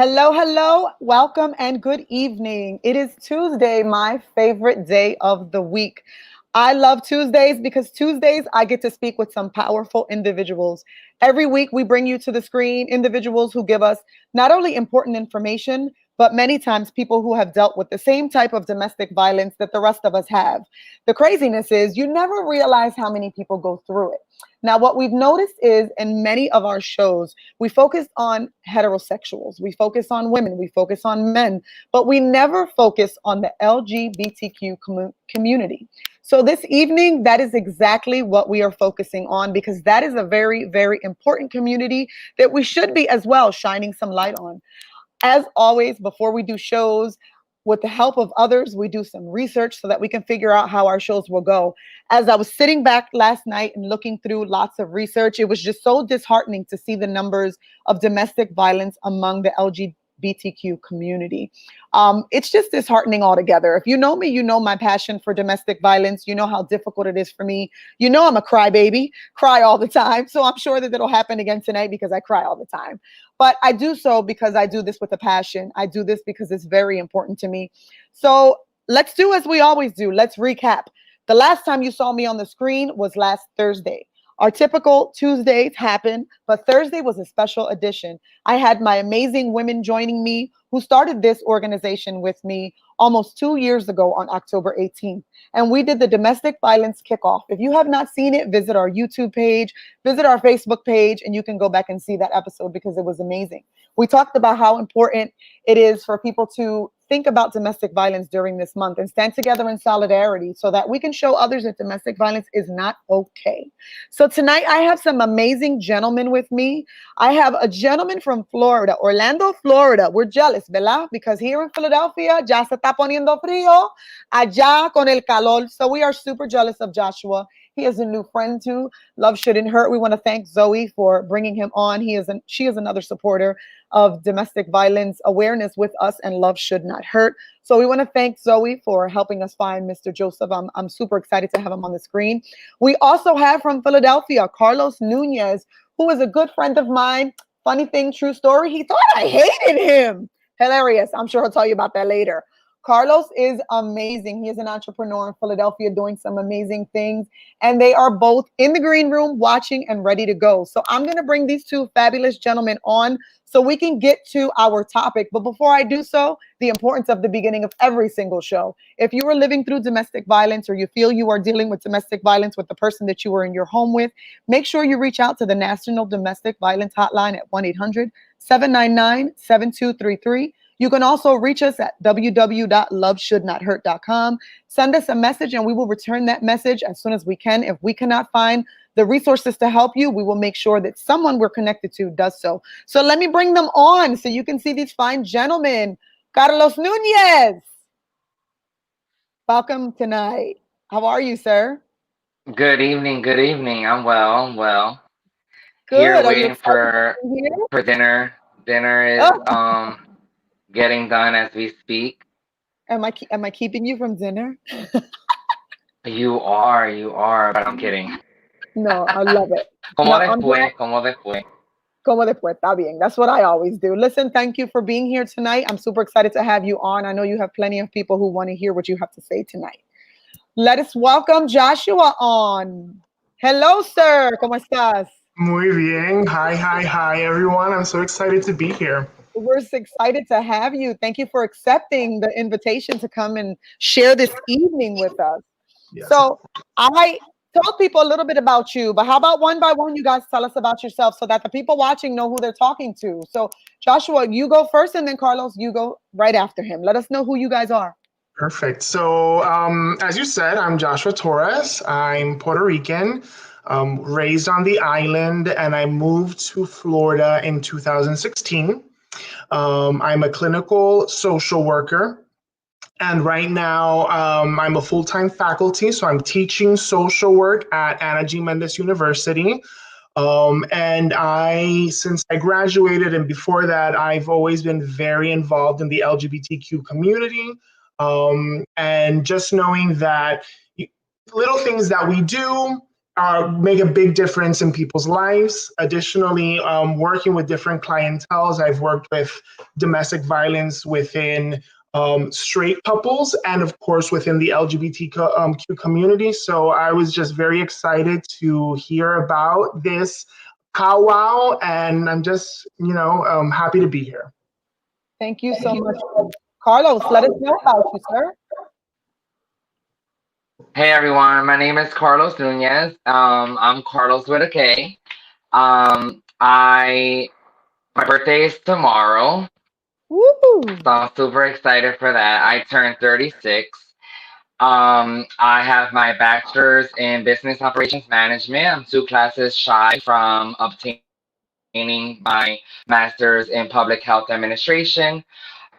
Hello, hello, welcome and good evening. It is Tuesday, my favorite day of the week. I love Tuesdays because Tuesdays I get to speak with some powerful individuals. Every week we bring you to the screen individuals who give us not only important information, but many times people who have dealt with the same type of domestic violence that the rest of us have. The craziness is you never realize how many people go through it. Now, what we've noticed is in many of our shows, we focus on heterosexuals, we focus on women, we focus on men, but we never focus on the LGBTQ community. So this evening, that is exactly what we are focusing on because that is a very, very important community that we should be as well shining some light on. As always, before we do shows, with the help of others, we do some research so that we can figure out how our shows will go. As I was sitting back last night and looking through lots of research, it was just so disheartening to see the numbers of domestic violence among the LGBTQ community. It's just disheartening altogether. If you know me, you know my passion for domestic violence. You know how difficult it is for me. You know I'm a crybaby, cry all the time. So I'm sure that it'll happen again tonight because I cry all the time. But I do so because I do this with a passion. I do this because it's very important to me. So let's do as we always do. Let's recap. The last time you saw me on the screen was last Thursday. Our typical Tuesdays happen, but Thursday was a special edition. I had my amazing women joining me who started this organization with me almost 2 years ago on October 18th. And we did the domestic violence kickoff. If you have not seen it, visit our YouTube page, visit our Facebook page, and you can go back and see that episode because it was amazing. We talked about how important it is for people to think about domestic violence during this month and stand together in solidarity so that we can show others that domestic violence is not okay. So tonight I have some amazing gentlemen with me. I have a gentleman from Florida, Orlando, Florida. We're jealous, ¿verdad? Because here in Philadelphia, ya se está poniendo frío, allá con el calor. So we are super jealous of Joshua. He has a new friend too. Love Shouldn't Hurt. We want to thank Zoe for bringing him on. She is another supporter of domestic violence awareness with us and Love Should Not Hurt. So we want to thank Zoe for helping us find Mr. Joseph. I'm super excited to have him on the screen. We also have from Philadelphia, Karlos Nunez, who is a good friend of mine. Funny thing, true story. He thought I hated him. Hilarious. I'm sure he'll tell you about that later. Karlos is amazing. He is an entrepreneur in Philadelphia doing some amazing things. And they are both in the green room watching and ready to go. So I'm going to bring these two fabulous gentlemen on so we can get to our topic. But before I do so, the importance of the beginning of every single show. If you are living through domestic violence or you feel you are dealing with domestic violence with the person that you were in your home with, make sure you reach out to the National Domestic Violence Hotline at 1-800-799-7233. You can also reach us at www.loveshouldnothurt.com. Send us a message and we will return that message as soon as we can. If we cannot find the resources to help you, we will make sure that someone we're connected to does so. So let me bring them on so you can see these fine gentlemen. Karlos Nunez, welcome tonight. How are you, sir? Good evening, good evening. I'm well. Here Good. Are you waiting excited to be here? for dinner. Dinner is Oh, getting done as we speak. am I keeping you from dinner? You are, but I'm kidding. No, I love it. Como No, I'm glad. después, como después. Como después, está bien. That's what I always do. Listen, thank you for being here tonight. I'm super excited to have you on. I know you have plenty of people who want to hear what you have to say tonight. Let us welcome Joshua on. Hello, sir. ¿Cómo estás? Muy bien. Hi, hi, hi, everyone. I'm so excited to be here. We're so excited to have you. Thank you for accepting the invitation to come and share this evening with us. Yes. So I told people a little bit about you, but how about one by one, you guys tell us about yourself so that the people watching know who they're talking to. So Joshua, you go first, and then Karlos, you go right after him. Let us know who you guys are. Perfect. So, as you said, I'm Joshua Torres. I'm Puerto Rican, raised on the island, and I moved to Florida in 2016. I'm a clinical social worker. And right now, I'm a full-time faculty, so I'm teaching social work at Ana G. Mendez University. Since I graduated and before that, I've always been very involved in the LGBTQ community. And just knowing that little things that we do make a big difference in people's lives. Additionally, working with different clienteles, I've worked with domestic violence within straight couples and, of course, within the LGBTQ community. So I was just very excited to hear about this powwow, and I'm just, happy to be here. Thank you so much. Carlos, let us know about you, sir. Hey everyone, my name is Karlos Nunez. I'm Carlos with a K. My birthday is tomorrow, Woo! so I'm super excited for that. I turned 36. I have my bachelor's in business operations management. I'm 2 classes shy from obtaining my master's in public health administration.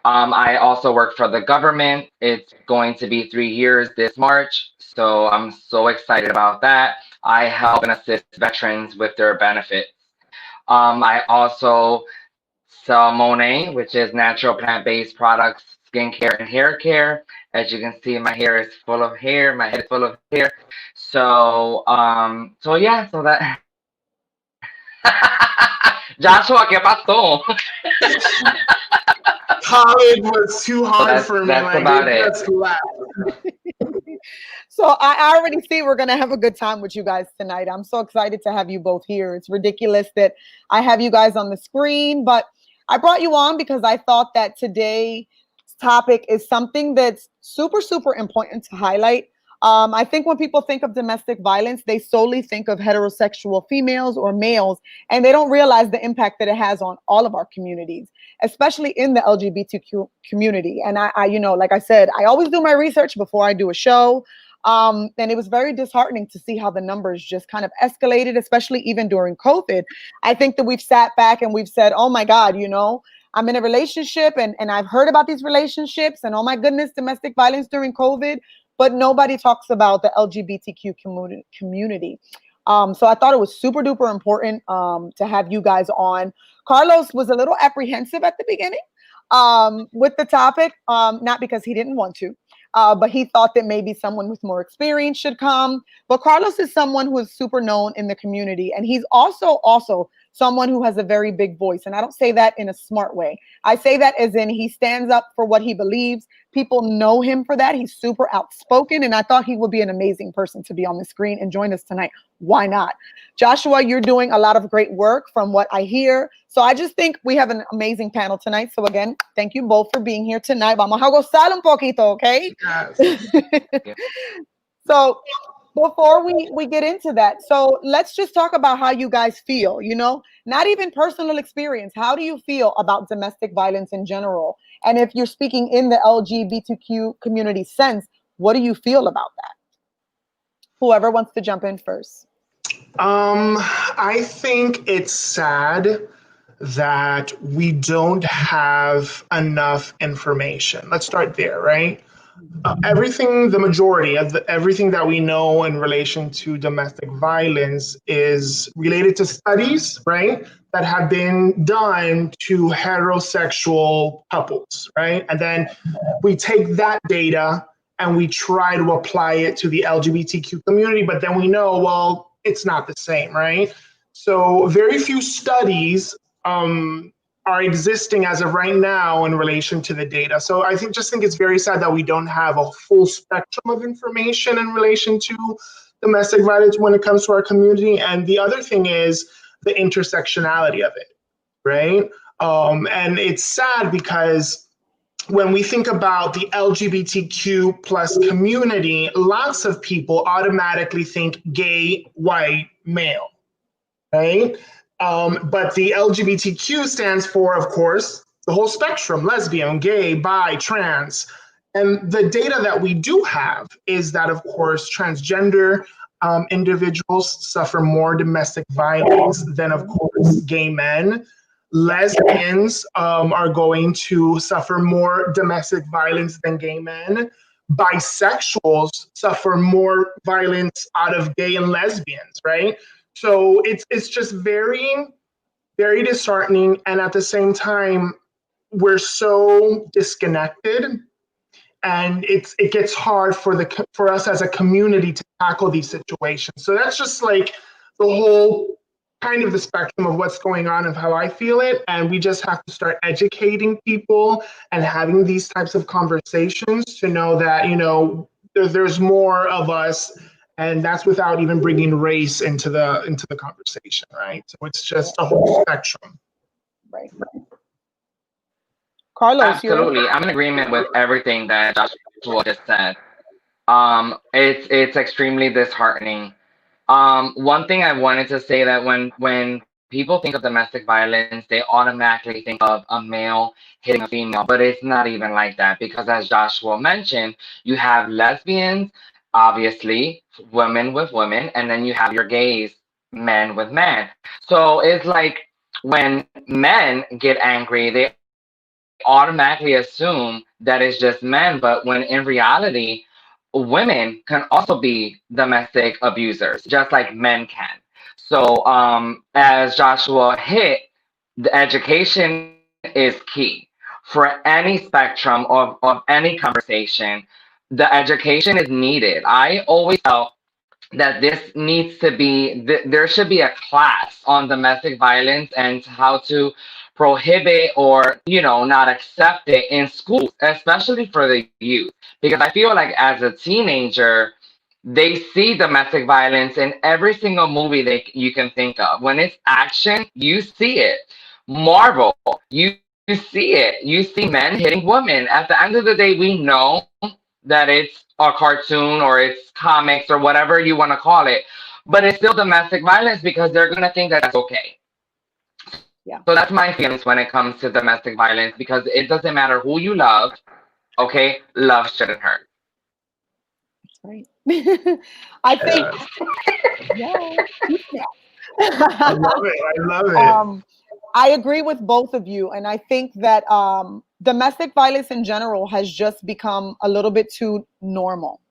I also work for the government. It's going to be 3 years this March, so I'm so excited about that. I help and assist veterans with their benefits. I also sell Monet, which is natural plant-based products, skincare, and hair care. As you can see, my hair is full of hair. My head is full of hair. So yeah, so that. Joshua, ¿qué pasó? College was too hard for me. That's about it. Just left. So I already see we're going to have a good time with you guys tonight. I'm so excited to have you both here. It's ridiculous that I have you guys on the screen, but I brought you on because I thought that today's topic is something that's super, super important to highlight. I think when people think of domestic violence, they solely think of heterosexual females or males, and they don't realize the impact that it has on all of our communities, especially in the LGBTQ community. And I like I said, I always do my research before I do a show. And it was very disheartening to see how the numbers just kind of escalated, especially even during COVID. I think that we've sat back and we've said, oh my God, I'm in a relationship and I've heard about these relationships and oh my goodness, domestic violence during COVID, but nobody talks about the LGBTQ community. So I thought it was super duper important to have you guys on. Carlos was a little apprehensive at the beginning with the topic, not because he didn't want to, but he thought that maybe someone with more experience should come. But Carlos is someone who is super known in the community, and he's also someone who has a very big voice. And I don't say that in a smart way. I say that as in he stands up for what he believes. People know him for that. He's super outspoken, and I thought he would be an amazing person to be on the screen and join us tonight. Why not? Joshua, you're doing a lot of great work from what I hear. So I just think we have an amazing panel tonight. So again, thank you both for being here tonight. Vamos a gozar un poquito, okay? Yes. So before we get into that, so let's just talk about how you guys feel, not even personal experience. How do you feel about domestic violence in general? And if you're speaking in the LGBTQ community sense, what do you feel about that? Whoever wants to jump in first. I think it's sad that we don't have enough information. Let's start there, right? The majority of everything that we know in relation to domestic violence is related to studies, right, that have been done to heterosexual couples, right? And then we take that data and we try to apply it to the LGBTQ community, but then we know, well, it's not the same, right? So very few studies are existing as of right now in relation to the data. So I think it's very sad that we don't have a full spectrum of information in relation to domestic violence when it comes to our community. And the other thing is the intersectionality of it, right? And it's sad because when we think about the LGBTQ plus community, lots of people automatically think gay, white, male, right? But the LGBTQ stands for, of course, the whole spectrum: lesbian, gay, bi, trans. And the data that we do have is that, of course, transgender individuals suffer more domestic violence than, of course, gay men. Lesbians are going to suffer more domestic violence than gay men. Bisexuals suffer more violence out of gay and lesbians, right? So it's just very, very disheartening. And at the same time, we're so disconnected and it gets hard for us as a community to tackle these situations. So that's just like the whole kind of the spectrum of what's going on and how I feel it. And we just have to start educating people and having these types of conversations to know that, there's more of us, and that's without even bringing race into the conversation, right? So it's just a whole spectrum. Right. Karlos, Absolutely. I'm in agreement with everything that Joshua just said. It's extremely disheartening. One thing I wanted to say that when people think of domestic violence, they automatically think of a male hitting a female, but it's not even like that because as Joshua mentioned, you have lesbians, obviously, women with women, and then you have your gays, men with men. So it's like when men get angry, they automatically assume that it's just men, but when in reality, women can also be domestic abusers, just like men can. So, as Joshua hit, the education is key for any spectrum of any conversation. The education is needed. I always felt that this needs to be there should be a class on domestic violence and how to prohibit or not accept it in schools, especially for the youth, because I feel like as a teenager they see domestic violence in every single movie you can think of. When it's action, you see it. Marvel, you see it. You see men hitting women. At the end of the day, we know that it's a cartoon or it's comics or whatever you want to call it, but it's still domestic violence because they're going to think that that's okay. Yeah. So that's my feelings when it comes to domestic violence, because it doesn't matter who you love, okay? Love shouldn't hurt. Right. I think, Yeah. yeah. I love it. I love it. um, I agree with both of you, and I think that domestic violence in general has just become a little bit too normal.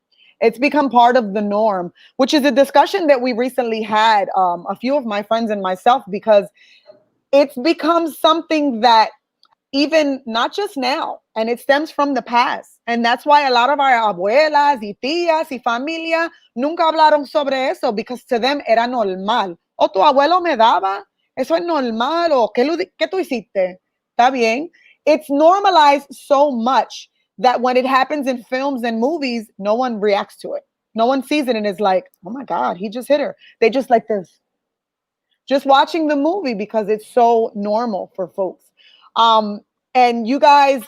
It's become part of the norm, which is a discussion that we recently had, a few of my friends and myself, because it's become something that even not just now, and it stems from the past. And that's why a lot of our abuelas y tías y familia nunca hablaron sobre eso, because to them era normal. O tu abuelo me daba, eso es normal, o ¿qué tú hiciste? Está bien. It's normalized so much that when it happens in films and movies, no one reacts to it. No one sees it and is like, oh my God, he just hit her. They just like this, just watching the movie because it's so normal for folks. Um, and you guys,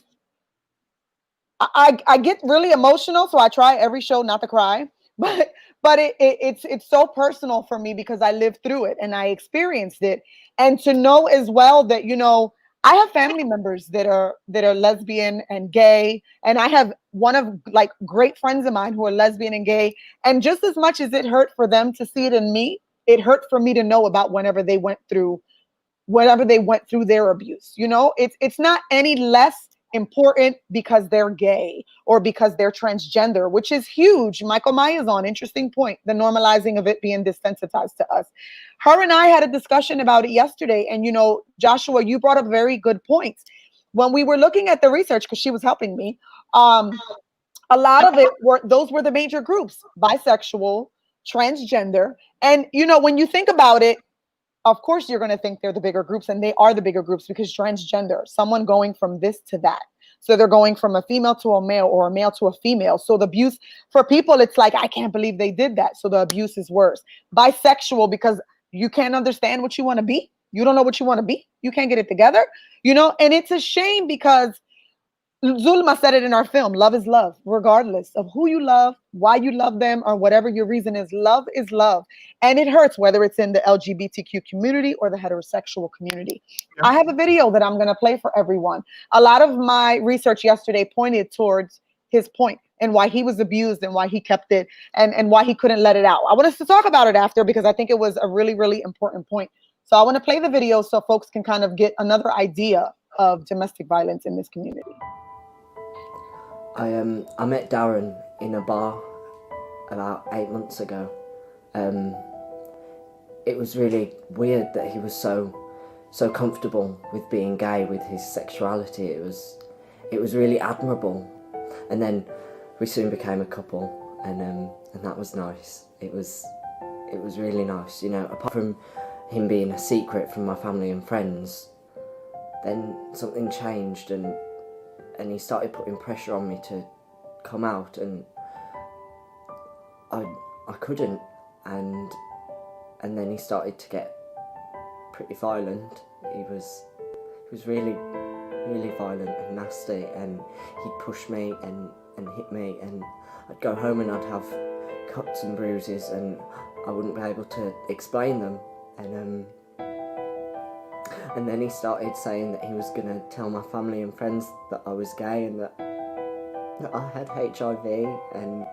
I get really emotional, so I try every show not to cry, but it's so personal for me because I lived through it and I experienced it, and to know as well that I have family members that are lesbian and gay, and I have one of like great friends of mine who are lesbian and gay, and just as much as it hurt for them to see it in me, it hurt for me to know about whenever they went through their abuse. It's not any less important because they're gay or because they're transgender, which is huge. Michael Myers on interesting point, the normalizing of it being desensitized to us. Her and I had a discussion about it yesterday, and Joshua, you brought up very good points when we were looking at the research because she was helping me. A lot of those were the major groups: bisexual, transgender, and when you think about it, of course you're going to think they're the bigger groups, and they are the bigger groups because transgender, someone going from this to that. So they're going from a female to a male or a male to a female. So the abuse for people, it's like, I can't believe they did that. So the abuse is worse. Bisexual, because you can't understand what you want to be. You don't know what you want to be. You can't get it together, and it's a shame because Zulma said it in our film, love is love, regardless of who you love, why you love them, or whatever your reason is. Love is love. And it hurts whether it's in the LGBTQ community or the heterosexual community. Yep. I have a video that I'm going to play for everyone. A lot of my research yesterday pointed towards his point and why he was abused and why he kept it and why he couldn't let it out. I want us to talk about it after because I think it was a really, really important point. So I want to play the video so folks can kind of get another idea of domestic violence in this community. I met Darren in a bar about 8 months ago. It was really weird that he was so comfortable with being gay, with his sexuality. It was really admirable. And then we soon became a couple, and that was nice. It was really nice, you know. Apart from him being a secret from my family and friends, then something changed, and he started putting pressure on me to come out, and I couldn't, and then he started to get pretty violent. He was really violent and nasty, and he'd push me and hit me, and I'd go home and I'd have cuts and bruises, and I wouldn't be able to explain them, and then he started saying that he was going to tell my family and friends that I was gay and that I had HIV, and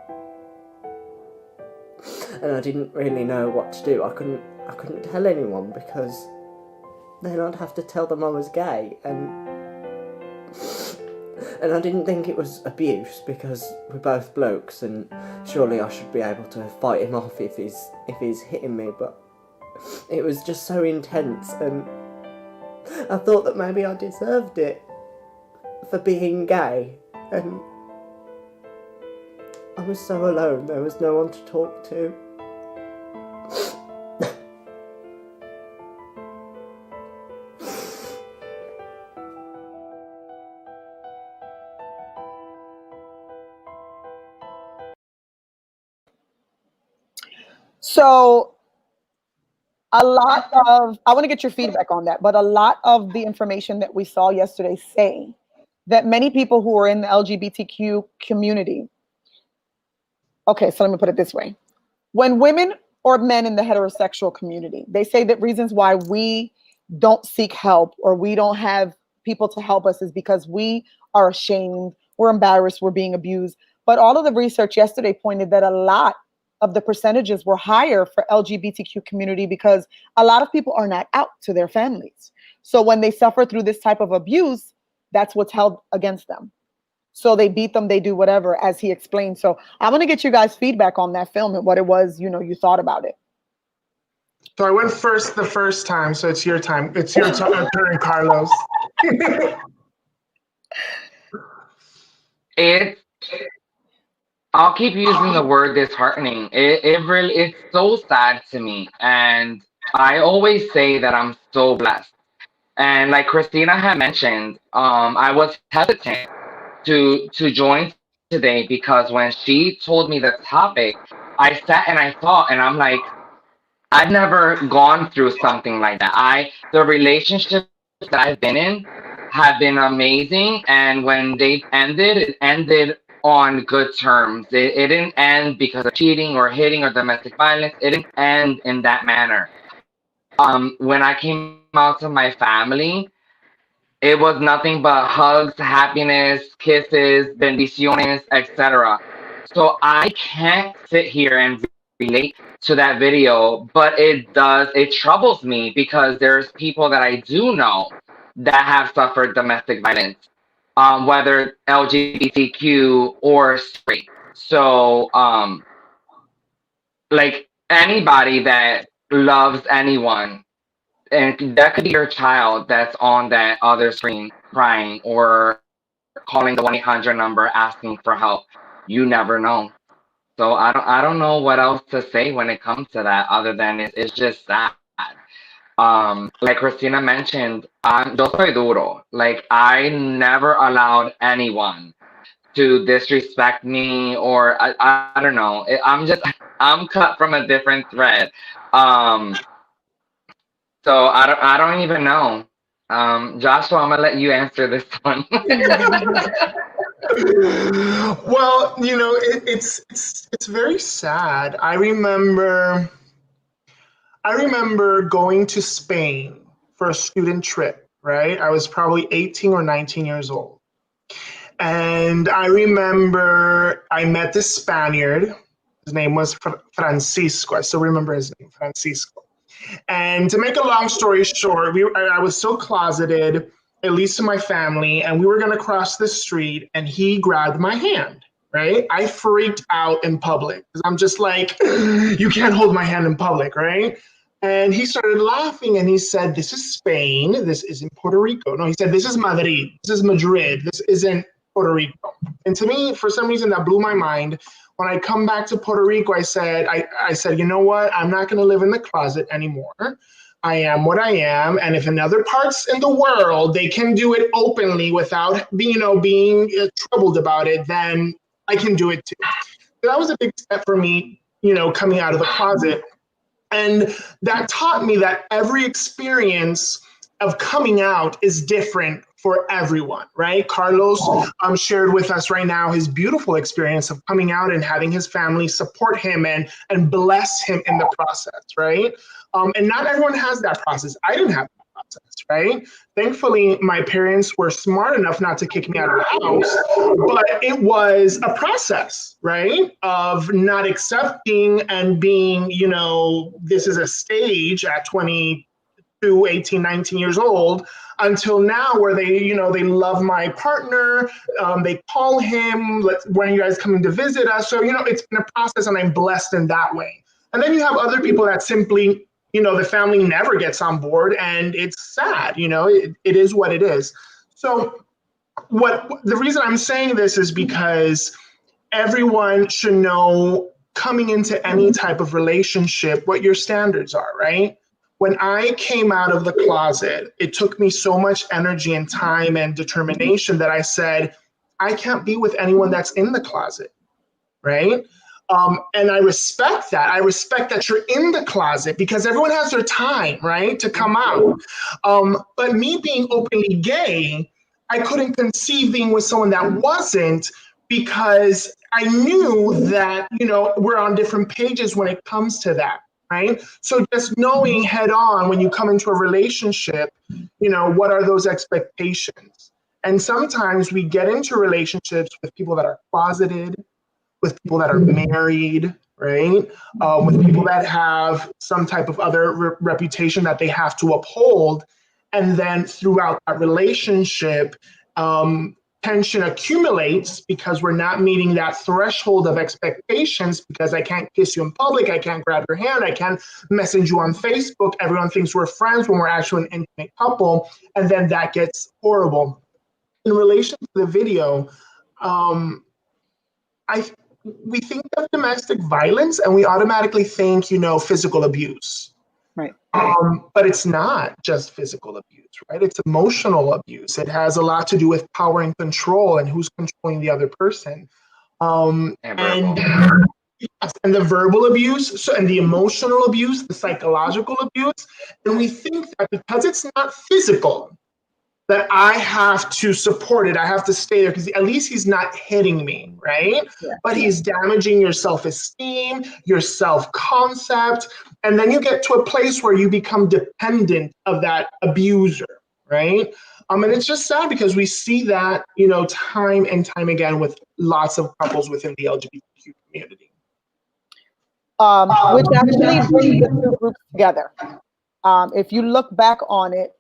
I didn't really know what to do. I couldn't tell anyone, because then I'd have to tell them I was gay, and I didn't think it was abuse, because we're both blokes, and surely I should be able to fight him off if he's hitting me, but it was just so intense, and I thought that maybe I deserved it for being gay, and I was so alone. There was no one to talk to. So I want to get your feedback on that, but a lot of the information that we saw yesterday say that many people who are in the LGBTQ community, okay, so let me put it this way. When women or men in the heterosexual community, they say that reasons why we don't seek help or we don't have people to help us is because we are ashamed, we're embarrassed, we're being abused. But all of the research yesterday pointed that a lot of the percentages were higher for LGBTQ community because a lot of people are not out to their families. So when they suffer through this type of abuse, that's what's held against them. So they beat them, they do whatever, as he explained. So I want to get you guys' feedback on that film and what it was, you thought about it. So I went first the first time, so it's your time. It's your turn, Carlos. I'll keep using the word disheartening. It's so sad to me. And I always say that I'm so blessed. And like Christina had mentioned, I was hesitant to join today because when she told me the topic, I sat and I thought, and I'm like, I've never gone through something like that. The relationships that I've been in have been amazing, and when they ended, it ended on good terms. It didn't end because of cheating or hitting or domestic violence. It didn't end in that manner. When I came out to my family, it was nothing but hugs, happiness, kisses, bendiciones, etc. So I can't sit here and relate to that video, but it troubles me because there's people that I do know that have suffered domestic violence, whether LGBTQ or straight. So, like anybody that loves anyone, and that could be your child that's on that other screen crying or calling the 1-800 number asking for help. You never know. So I don't know what else to say when it comes to that other than it's just sad. Like Christina mentioned, yo soy duro. Like I never allowed anyone to disrespect me or I don't know. I'm cut from a different thread. So I don't even know. Joshua, I'm gonna let you answer this one. Well, it's very sad. I remember going to Spain for a student trip, right? I was probably 18 or 19 years old. And I remember I met this Spaniard. His name was Francisco. I still remember his name, Francisco. And to make a long story short, I was so closeted, at least to my family, and we were going to cross the street, and he grabbed my hand, right? I freaked out in public because I'm just like, you can't hold my hand in public, right? And he started laughing, and he said, this is Spain. This isn't Puerto Rico. No, he said, this is Madrid. This is Madrid. This isn't Puerto Rico. And to me, for some reason, that blew my mind. When I come back to Puerto Rico, I said, you know what? I'm not going to live in the closet anymore. I am what I am, and if in other parts in the world they can do it openly without being troubled about it, then I can do it too. So that was a big step for me, coming out of the closet. And that taught me that every experience of coming out is different for everyone, right? Carlos shared with us right now his beautiful experience of coming out and having his family support him and bless him in the process, right? And not everyone has that process. I didn't have that process, right? Thankfully, my parents were smart enough not to kick me out of the house, but it was a process, right? Of not accepting and being, this is a stage at 22, 18, 19 years old, until now where they love my partner. They call him, when are you guys coming to visit us? So, it's been a process, and I'm blessed in that way. And then you have other people that simply, the family never gets on board, and it's sad, it is what it is. So the reason I'm saying this is because everyone should know, coming into any type of relationship, what your standards are, right? When I came out of the closet, it took me so much energy and time and determination that I said, I can't be with anyone that's in the closet, right? And I respect that. I respect that you're in the closet because everyone has their time, right, to come out. But me being openly gay, I couldn't conceive being with someone that wasn't, because I knew that, we're on different pages when it comes to that. Right. So just knowing head on when you come into a relationship, what are those expectations? And sometimes we get into relationships with people that are closeted, with people that are married, right? With people that have some type of other reputation that they have to uphold. And then throughout that relationship, tension accumulates because we're not meeting that threshold of expectations, because I can't kiss you in public, I can't grab your hand, I can't message you on Facebook. Everyone thinks we're friends when we're actually an intimate couple, and then that gets horrible. In relation to the video, we think of domestic violence and we automatically think, physical abuse. Right. But it's not just physical abuse, right? It's emotional abuse. It has a lot to do with power and control and who's controlling the other person. And the verbal abuse, and the emotional abuse, the psychological abuse. And we think that because it's not physical, that I have to support it. I have to stay there because at least he's not hitting me, right? Yeah. But he's damaging your self-esteem, your self-concept. And then you get to a place where you become dependent of that abuser, right? And it's just sad because we see that, time and time again with lots of couples within the LGBTQ community. Which actually brings the two groups together. If you look back on it,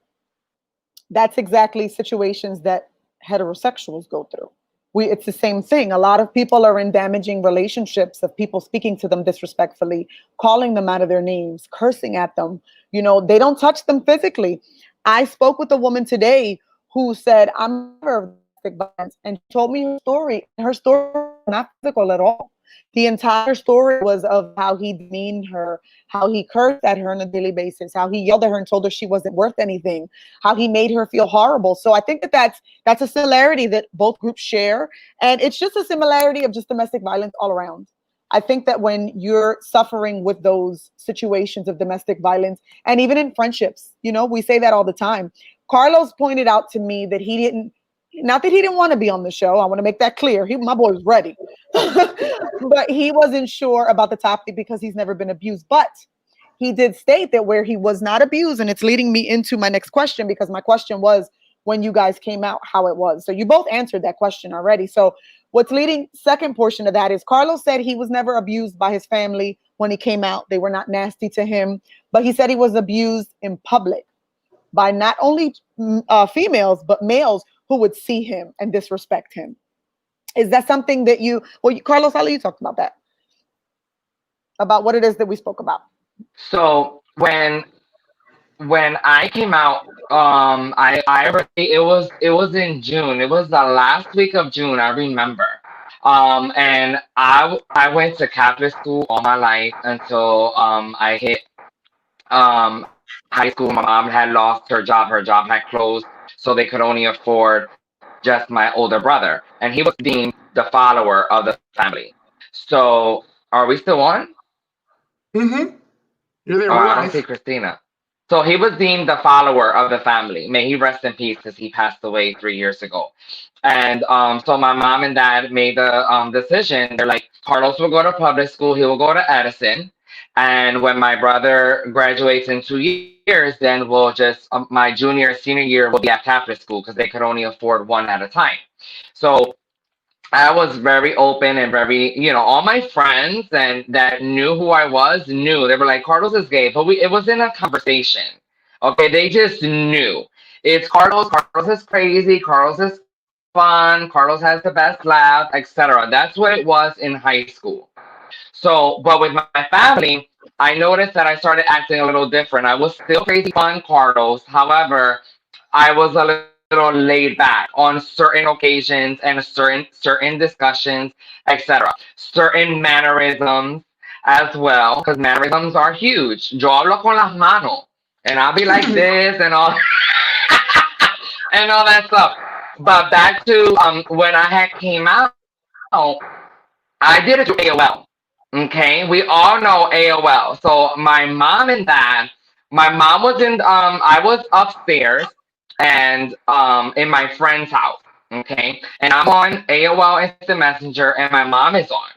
that's exactly situations that heterosexuals go through. It's the same thing. A lot of people are in damaging relationships of people speaking to them disrespectfully, calling them out of their names, cursing at them. They don't touch them physically. I spoke with a woman today who said, I'm never domestic violence, and she told me her story. Her story was not physical at all. The entire story was of how he demeaned her, how he cursed at her on a daily basis, how he yelled at her and told her she wasn't worth anything, how he made her feel horrible. So I think that that's a similarity that both groups share. And it's just a similarity of just domestic violence all around. I think that when you're suffering with those situations of domestic violence, and even in friendships, we say that all the time. Carlos pointed out to me that not that he didn't want to be on the show. I want to make that clear. My boy was ready, but he wasn't sure about the topic because he's never been abused. But he did state that where he was not abused, and it's leading me into my next question, because my question was, when you guys came out, how it was. So you both answered that question already. So what's leading, second portion of that is, Carlos said he was never abused by his family when he came out. They were not nasty to him, but he said he was abused in public by not only females, but males who would see him and disrespect him. Is that something that Carlos, I'll let you talk about that, about what it is that we spoke about. So when when I came out, I it was in June. It was the last week of June, I remember. And I went to Catholic school all my life until I hit high school. My mom had lost her job. Her job had closed, so they could only afford just my older brother, and he was deemed the follower of the family. So, are we still on? Mm-hmm. You're there. Oh, We're I don't see live. Christina. So he was deemed the follower of the family. May he rest in peace, because he passed away 3 years ago. And so my mom and dad made the decision. They're like, Carlos will go to public school. He will go to Edison. And when my brother graduates in 2 years, then we'll just my junior, senior year will be at Catholic school, because they could only afford one at a time. So I was very open and very, all my friends and that knew who I was knew. They were like, Carlos is gay, but it was in a conversation. Okay, they just knew. It's Carlos. Carlos is crazy. Carlos is fun. Carlos has the best laugh, etc. That's what it was in high school. So, but with my family, I noticed that I started acting a little different. I was still crazy fun Carlos. However, I was a little laid back on certain occasions and certain discussions, etc. Certain mannerisms as well, because mannerisms are huge. Yo hablo con las manos, and I'll be like this and all and all that stuff. But back to when I had came out, I did it through AOL. Okay, we all know AOL. So my mom and dad, my mom was I was upstairs and in my friend's house. Okay, and I'm on AOL Instant Messenger, and my mom is on.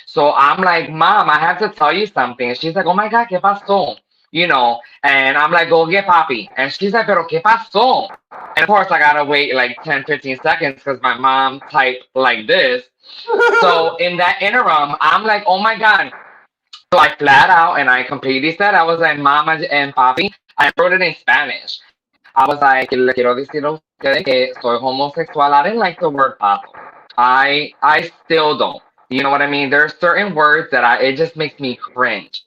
So I'm like, Mom, I have to tell you something. And she's like, Oh my God, ¿qué pasó? And I'm like, Go get Papi. And she's like, Pero ¿qué pasó? And of course, I gotta wait like 10, 15 seconds because my mom typed like this. So in that interim, I'm like, Oh my God. So I flat out and I completely said, I was like, Mama and Papi. I wrote it in Spanish. I was like, le quiero decir a ustedes que soy homosexual. I didn't like the word papo. I still don't. You know what I mean? There's certain words that it just makes me cringe.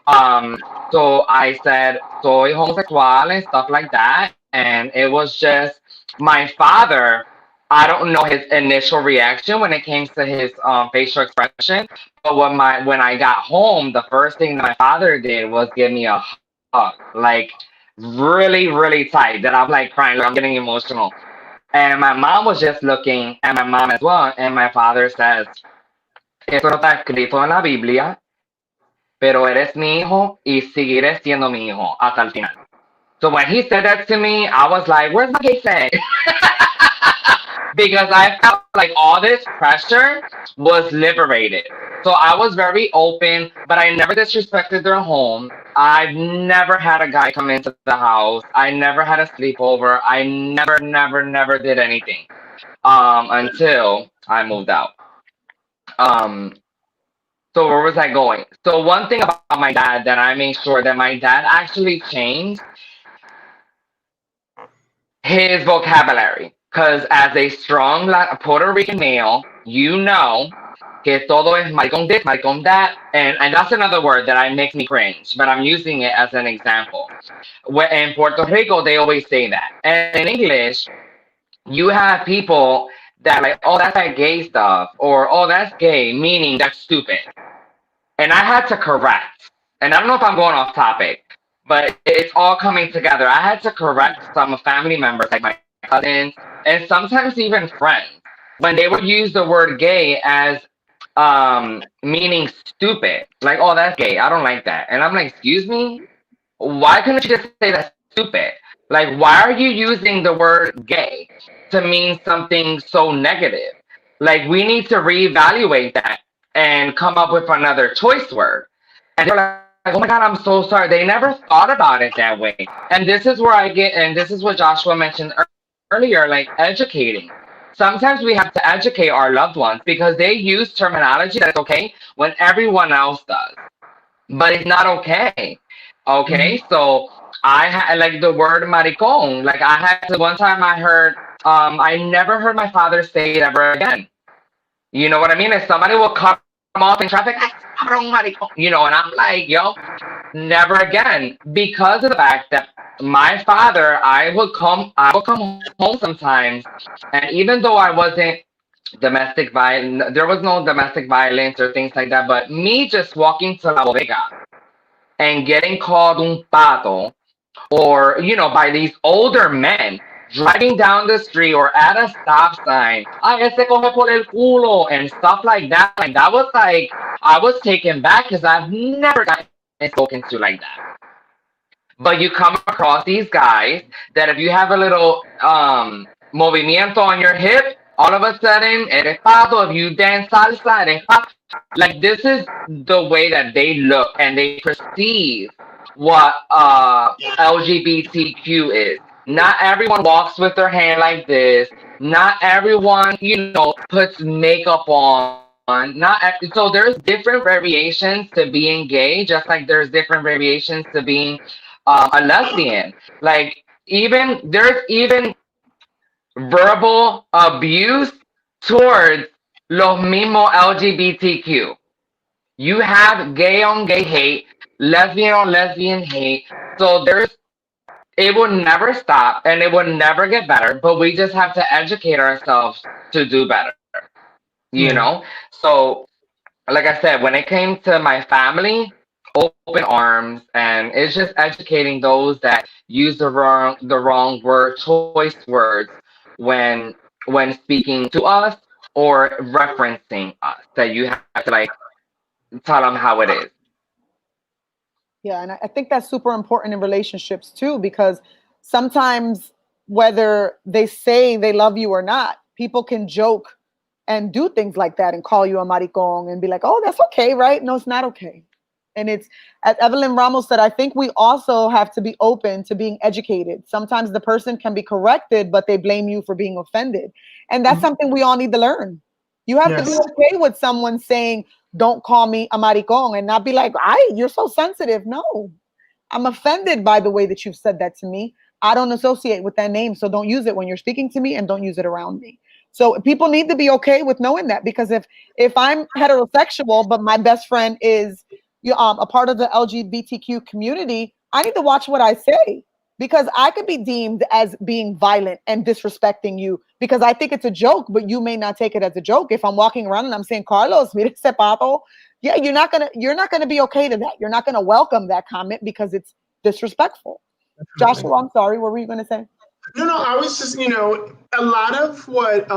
So I said soy homosexual and stuff like that, and it was just my father. I don't know his initial reaction when it came to his facial expression, but when I got home, the first thing that my father did was give me a hug, like really, really tight. That I'm like crying, like I'm getting emotional. And my mom was just looking at my mom as well, and my father says, "Eso no está escrito en la Biblia, pero eres mi hijo y seguiré siendo mi hijo hasta el final." So when he said that to me, I was like, "Where's my gay flag?" Because I felt like all this pressure was liberated. So I was very open, but I never disrespected their home. I've never had a guy come into the house. I never had a sleepover. I never, never, never did anything until I moved out. Um, so where was I going? So one thing about my dad that I made sure that my dad actually changed his vocabulary. Because as a strong Puerto Rican male, you know que todo es maricón this, maricón that. And that's another word that makes me cringe, but I'm using it as an example. In Puerto Rico, they always say that. And in English, you have people that like, oh, that's that gay stuff, or oh, that's gay, meaning that's stupid. And I had to correct. And I don't know if I'm going off topic, but it's all coming together. I had to correct some family members, like my cousins, and sometimes even friends, when they would use the word gay as meaning stupid. Like, oh, that's gay. I don't like that. And I'm like, excuse me? Why couldn't you just say that's stupid? Like, why are you using the word gay to mean something so negative? Like, we need to reevaluate that and come up with another choice word. And they're like, oh my God, I'm so sorry. They never thought about it that way. And this is where and this is what Joshua mentioned earlier, like educating. Sometimes we have to educate our loved ones because they use terminology that is okay when everyone else does, but it's not okay. Okay, so I had like the word maricon. Like I had to one time I heard I never heard my father say it ever again. You know what I mean? If somebody will cut him off in traffic, "Ay, cabrón, maricón," and I'm like, yo, never again, because of the fact that my father, I would come home sometimes, and even though I wasn't domestic violence, there was no domestic violence or things like that, but me just walking to la bodega and getting called un pato, or by these older men driving down the street or at a stop sign, ay, ese coge por el culo, and stuff like that. Like, that was like, I was taken back because I've never gotten spoken to like that. But you come across these guys that if you have a little movimiento on your hip, all of a sudden, eres pato. If you dance salsa, eres pato. Like, this is the way that they look and they perceive what LGBTQ is. Not everyone walks with their hand like this. Not everyone, puts makeup on. So there's different variations to being gay, just like there's different variations to being a lesbian. Like, there's even verbal abuse towards los mismos LGBTQ. You have gay on gay hate, lesbian on lesbian hate. So it will never stop and it will never get better, but we just have to educate ourselves to do better, you Yeah. know? So, like I said, when it came to my family, open arms, and it's just educating those that use the wrong choice words when speaking to us or referencing us. That you have to like tell them how it is. Yeah, and I think that's super important in relationships too, because sometimes whether they say they love you or not, people can joke and do things like that and call you a maricón and be like, "Oh, that's okay, right?" No, it's not okay. And it's, as Evelyn Ramos said, I think we also have to be open to being educated. Sometimes the person can be corrected, but they blame you for being offended. And that's Mhm. something we all need to learn. You have to be Yes. okay with someone saying, "Don't call me a maricón," and not be like, "I, you're so sensitive." No, I'm offended by the way that you've said that to me. I don't associate with that name, so don't use it when you're speaking to me and don't use it around me. So people need to be okay with knowing that, because if I'm heterosexual but my best friend is a part of the LGBTQ community, I need to watch what I say, because I could be deemed as being violent and disrespecting you because I think it's a joke, but you may not take it as a joke. If I'm walking around and I'm saying, "Carlos, mira ese pato," yeah, you're not gonna be okay to that. You're not gonna welcome that comment because it's disrespectful. Joshua, I'm sorry. What were you gonna say? No, no, I was just, a lot of what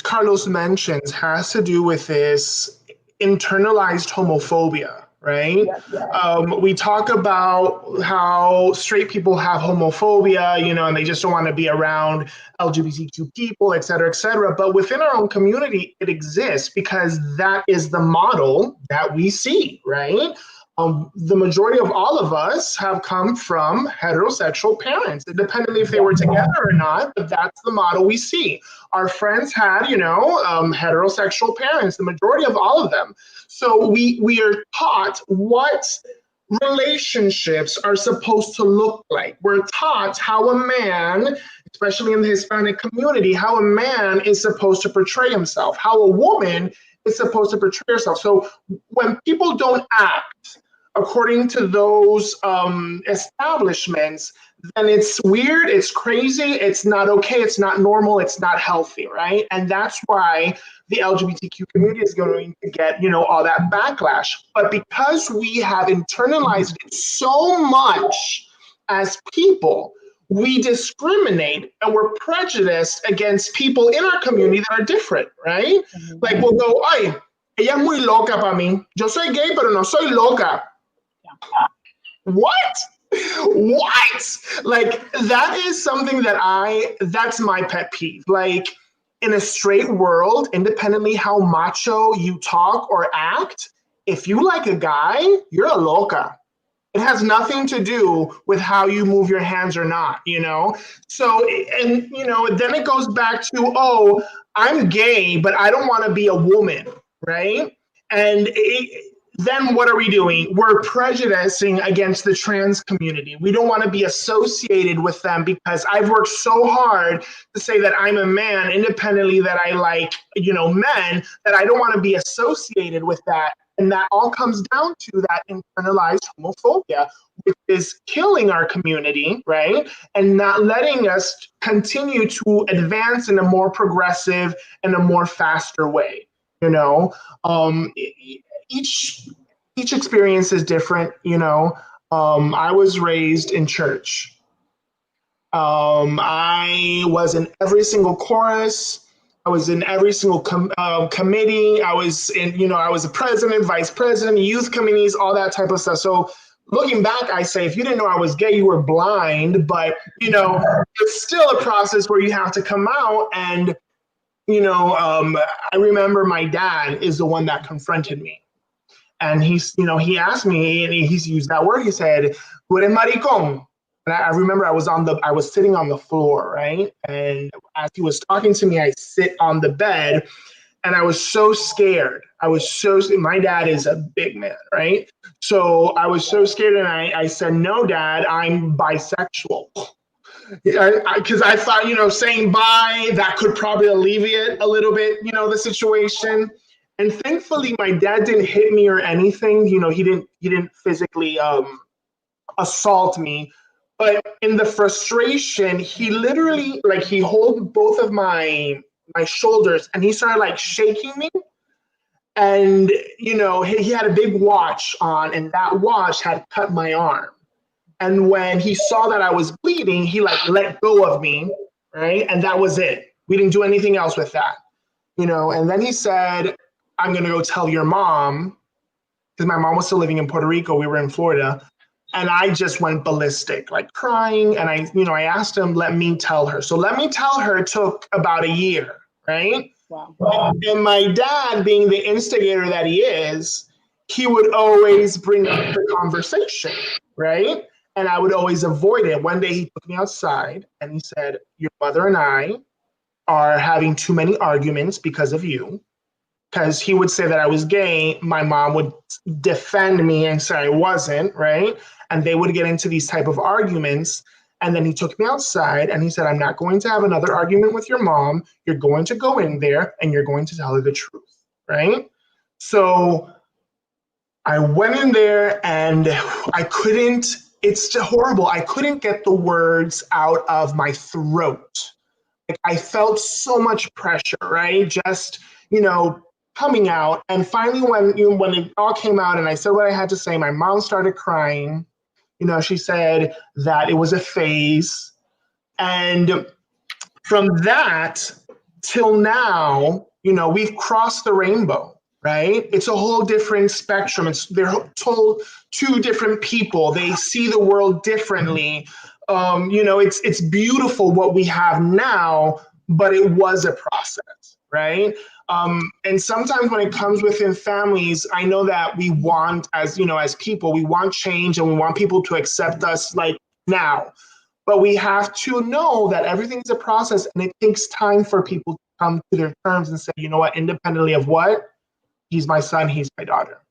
Carlos mentions has to do with this internalized homophobia, right? Yes, We talk about how straight people have homophobia, and they just don't want to be around LGBTQ people, et cetera, et cetera. But within our own community, it exists because that is the model that we see, right? The majority of all of us have come from heterosexual parents, independently if they were together or not, but that's the model we see. Our friends had, heterosexual parents, the majority of all of them. So we are taught what relationships are supposed to look like. We're taught how a man, especially in the Hispanic community, how a man is supposed to portray himself, how a woman is supposed to portray herself. So when people don't act according to those establishments, then it's weird, it's crazy, it's not okay, it's not normal, it's not healthy, right? And that's why the LGBTQ community is going to get, all that backlash. But because we have internalized it so much as people, we discriminate and we're prejudiced against people in our community that are different, right? Mhm. Like we'll go, ay, ella es muy loca para mí. Yo soy gay, pero no soy loca. What? What? Like, that is something that's my pet peeve. Like, in a straight world, independently how macho you talk or act, if you like a guy, you're a loca. It has nothing to do with how you move your hands or not. So, and, then it goes back to, oh, I'm gay, but I don't want to be a woman, right? And then what are we doing? We're prejudicing against the trans community. We don't want to be associated with them because I've worked so hard to say that I'm a man independently that I like, men, that I don't want to be associated with that And that all comes down to that internalized homophobia, which is killing our community, right? And not letting us continue to advance in a more progressive and a more faster way. You know, each experience is different. You know, I was raised in church. I was in every single chorus. I was in every single committee. I was in, you know, I was a president, vice president, youth committees, all that type of stuff. So looking back, I say, if you didn't know I was gay, you were blind. But, you know, it's still a process where you have to come out. And, you know, I remember my dad is the one that confronted me. And he's, you know, he asked me, and he's used that word. He said, "Tú eres maricón." And I remember I was sitting on the floor, right? And as he was talking to me, I sit on the bed, and I was so scared. My dad is a big man, right? So I was so scared, and I said, "No, Dad, I'm bisexual." Because I thought, you know, saying bi, that could probably alleviate a little bit, you know, the situation. And thankfully, my dad didn't hit me or anything. You know, he didn't physically assault me. But in the frustration, he literally, like, he held both of my shoulders, and he started like shaking me. And, you know, he had a big watch on, and that watch had cut my arm. And when he saw that I was bleeding, he like let go of me, right? And that was it. We didn't do anything else with that, you know. And then he said, "I'm gonna go tell your mom," because my mom was still living in Puerto Rico. We were in Florida. And I just went ballistic, like crying. And I asked him, "Let me tell her." So "Let me tell her" took about a year, right? Wow. And my dad, being the instigator that he is, he would always bring up the conversation, right? And I would always avoid it. One day he took me outside and he said, "Your mother and I are having too many arguments because of you." Because he would say that I was gay, my mom would defend me and say I wasn't, right? And they would get into these type of arguments. And then he took me outside and he said, "I'm not going to have another argument with your mom. You're going to go in there and you're going to tell her the truth," right? So I went in there and it's horrible. I couldn't get the words out of my throat. Like, I felt so much pressure, right? Just, you know, coming out. And finally, when it all came out and I said what I had to say, my mom started crying. You know, she said that it was a phase. And from that till now, you know, we've crossed the rainbow, right? It's a whole different spectrum. They're told two different people. They see the world differently. You know, it's beautiful what we have now, but it was a process, right? And sometimes when it comes within families, I know that we want, as you know, as people, we want change and we want people to accept us like now. But we have to know that everything's a process and it takes time for people to come to their terms and say, "You know what, independently of what, he's my son, he's my daughter."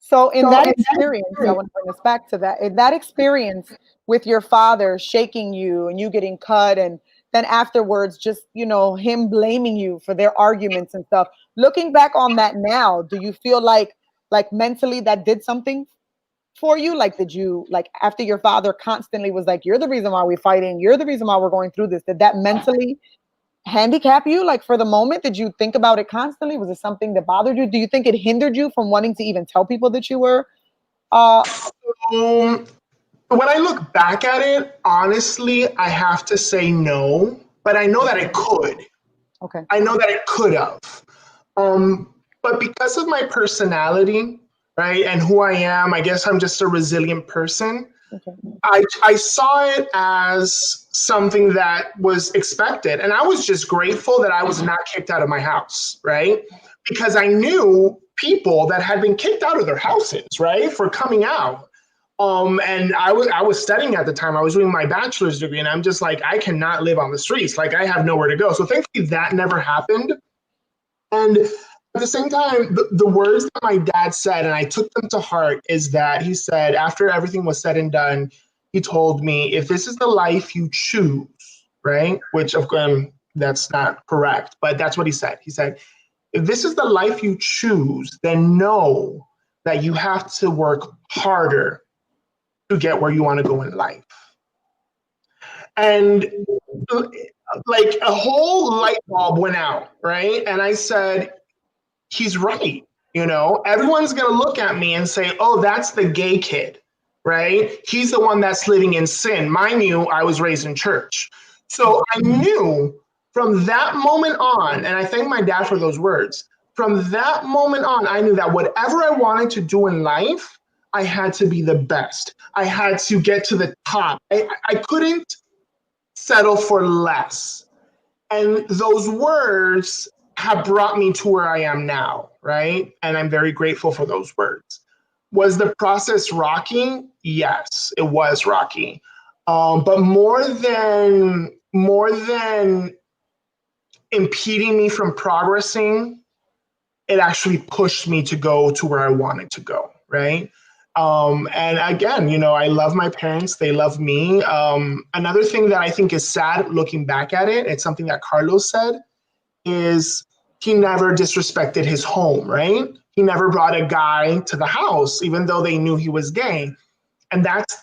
So in that experience, I want to bring us back to that. In that experience with your father shaking you and you getting cut, and then afterwards, just, you know, him blaming you for their arguments and stuff. Looking back on that now, do you feel like mentally that did something for you? Like, did you, like, after your father constantly was like, "You're the reason why we're fighting. You're the reason why we're going through this." Did that mentally handicap you, like, for the moment? Did you think about it constantly? Was it something that bothered you? Do you think it hindered you from wanting to even tell people that you were When I look back at it, honestly, I have to say no, but I know that it could. okay? I know that it could have. But because of my personality, right, and who I am, I guess I'm just a resilient person. Okay. I saw it as something that was expected. And I was just grateful that I was not kicked out of my house, right? Because I knew people that had been kicked out of their houses, right, for coming out. And I was studying at the time. I was doing my bachelor's degree, and I'm just like, I cannot live on the streets. Like, I have nowhere to go. So thankfully that never happened. And at the same time, the words that my dad said, and I took them to heart, is that he said, after everything was said and done, he told me, "If this is the life you choose," right? Which, of course, that's not correct, but that's what he said. He said, If this is the life you choose, then know that you have to work harder to get where you want to go in life. And like a whole light bulb went out, right? And I said, he's right. You know, everyone's going to look at me and say, oh, that's the gay kid, right? He's the one that's living in sin. Mind you, I was raised in church. So I knew from that moment on, and I thank my dad for those words, from that moment on, I knew that whatever I wanted to do in life, I had to be the best. I had to get to the top. I couldn't settle for less. And those words have brought me to where I am now, right? And I'm very grateful for those words. Was the process rocky? Yes, it was rocky. But more than impeding me from progressing, it actually pushed me to go to where I wanted to go, right? And again, you know, I love my parents. They love me. Another thing that I think is sad looking back at it, it's something that Carlos said, is he never disrespected his home, right? He never brought a guy to the house, even though they knew he was gay. And that's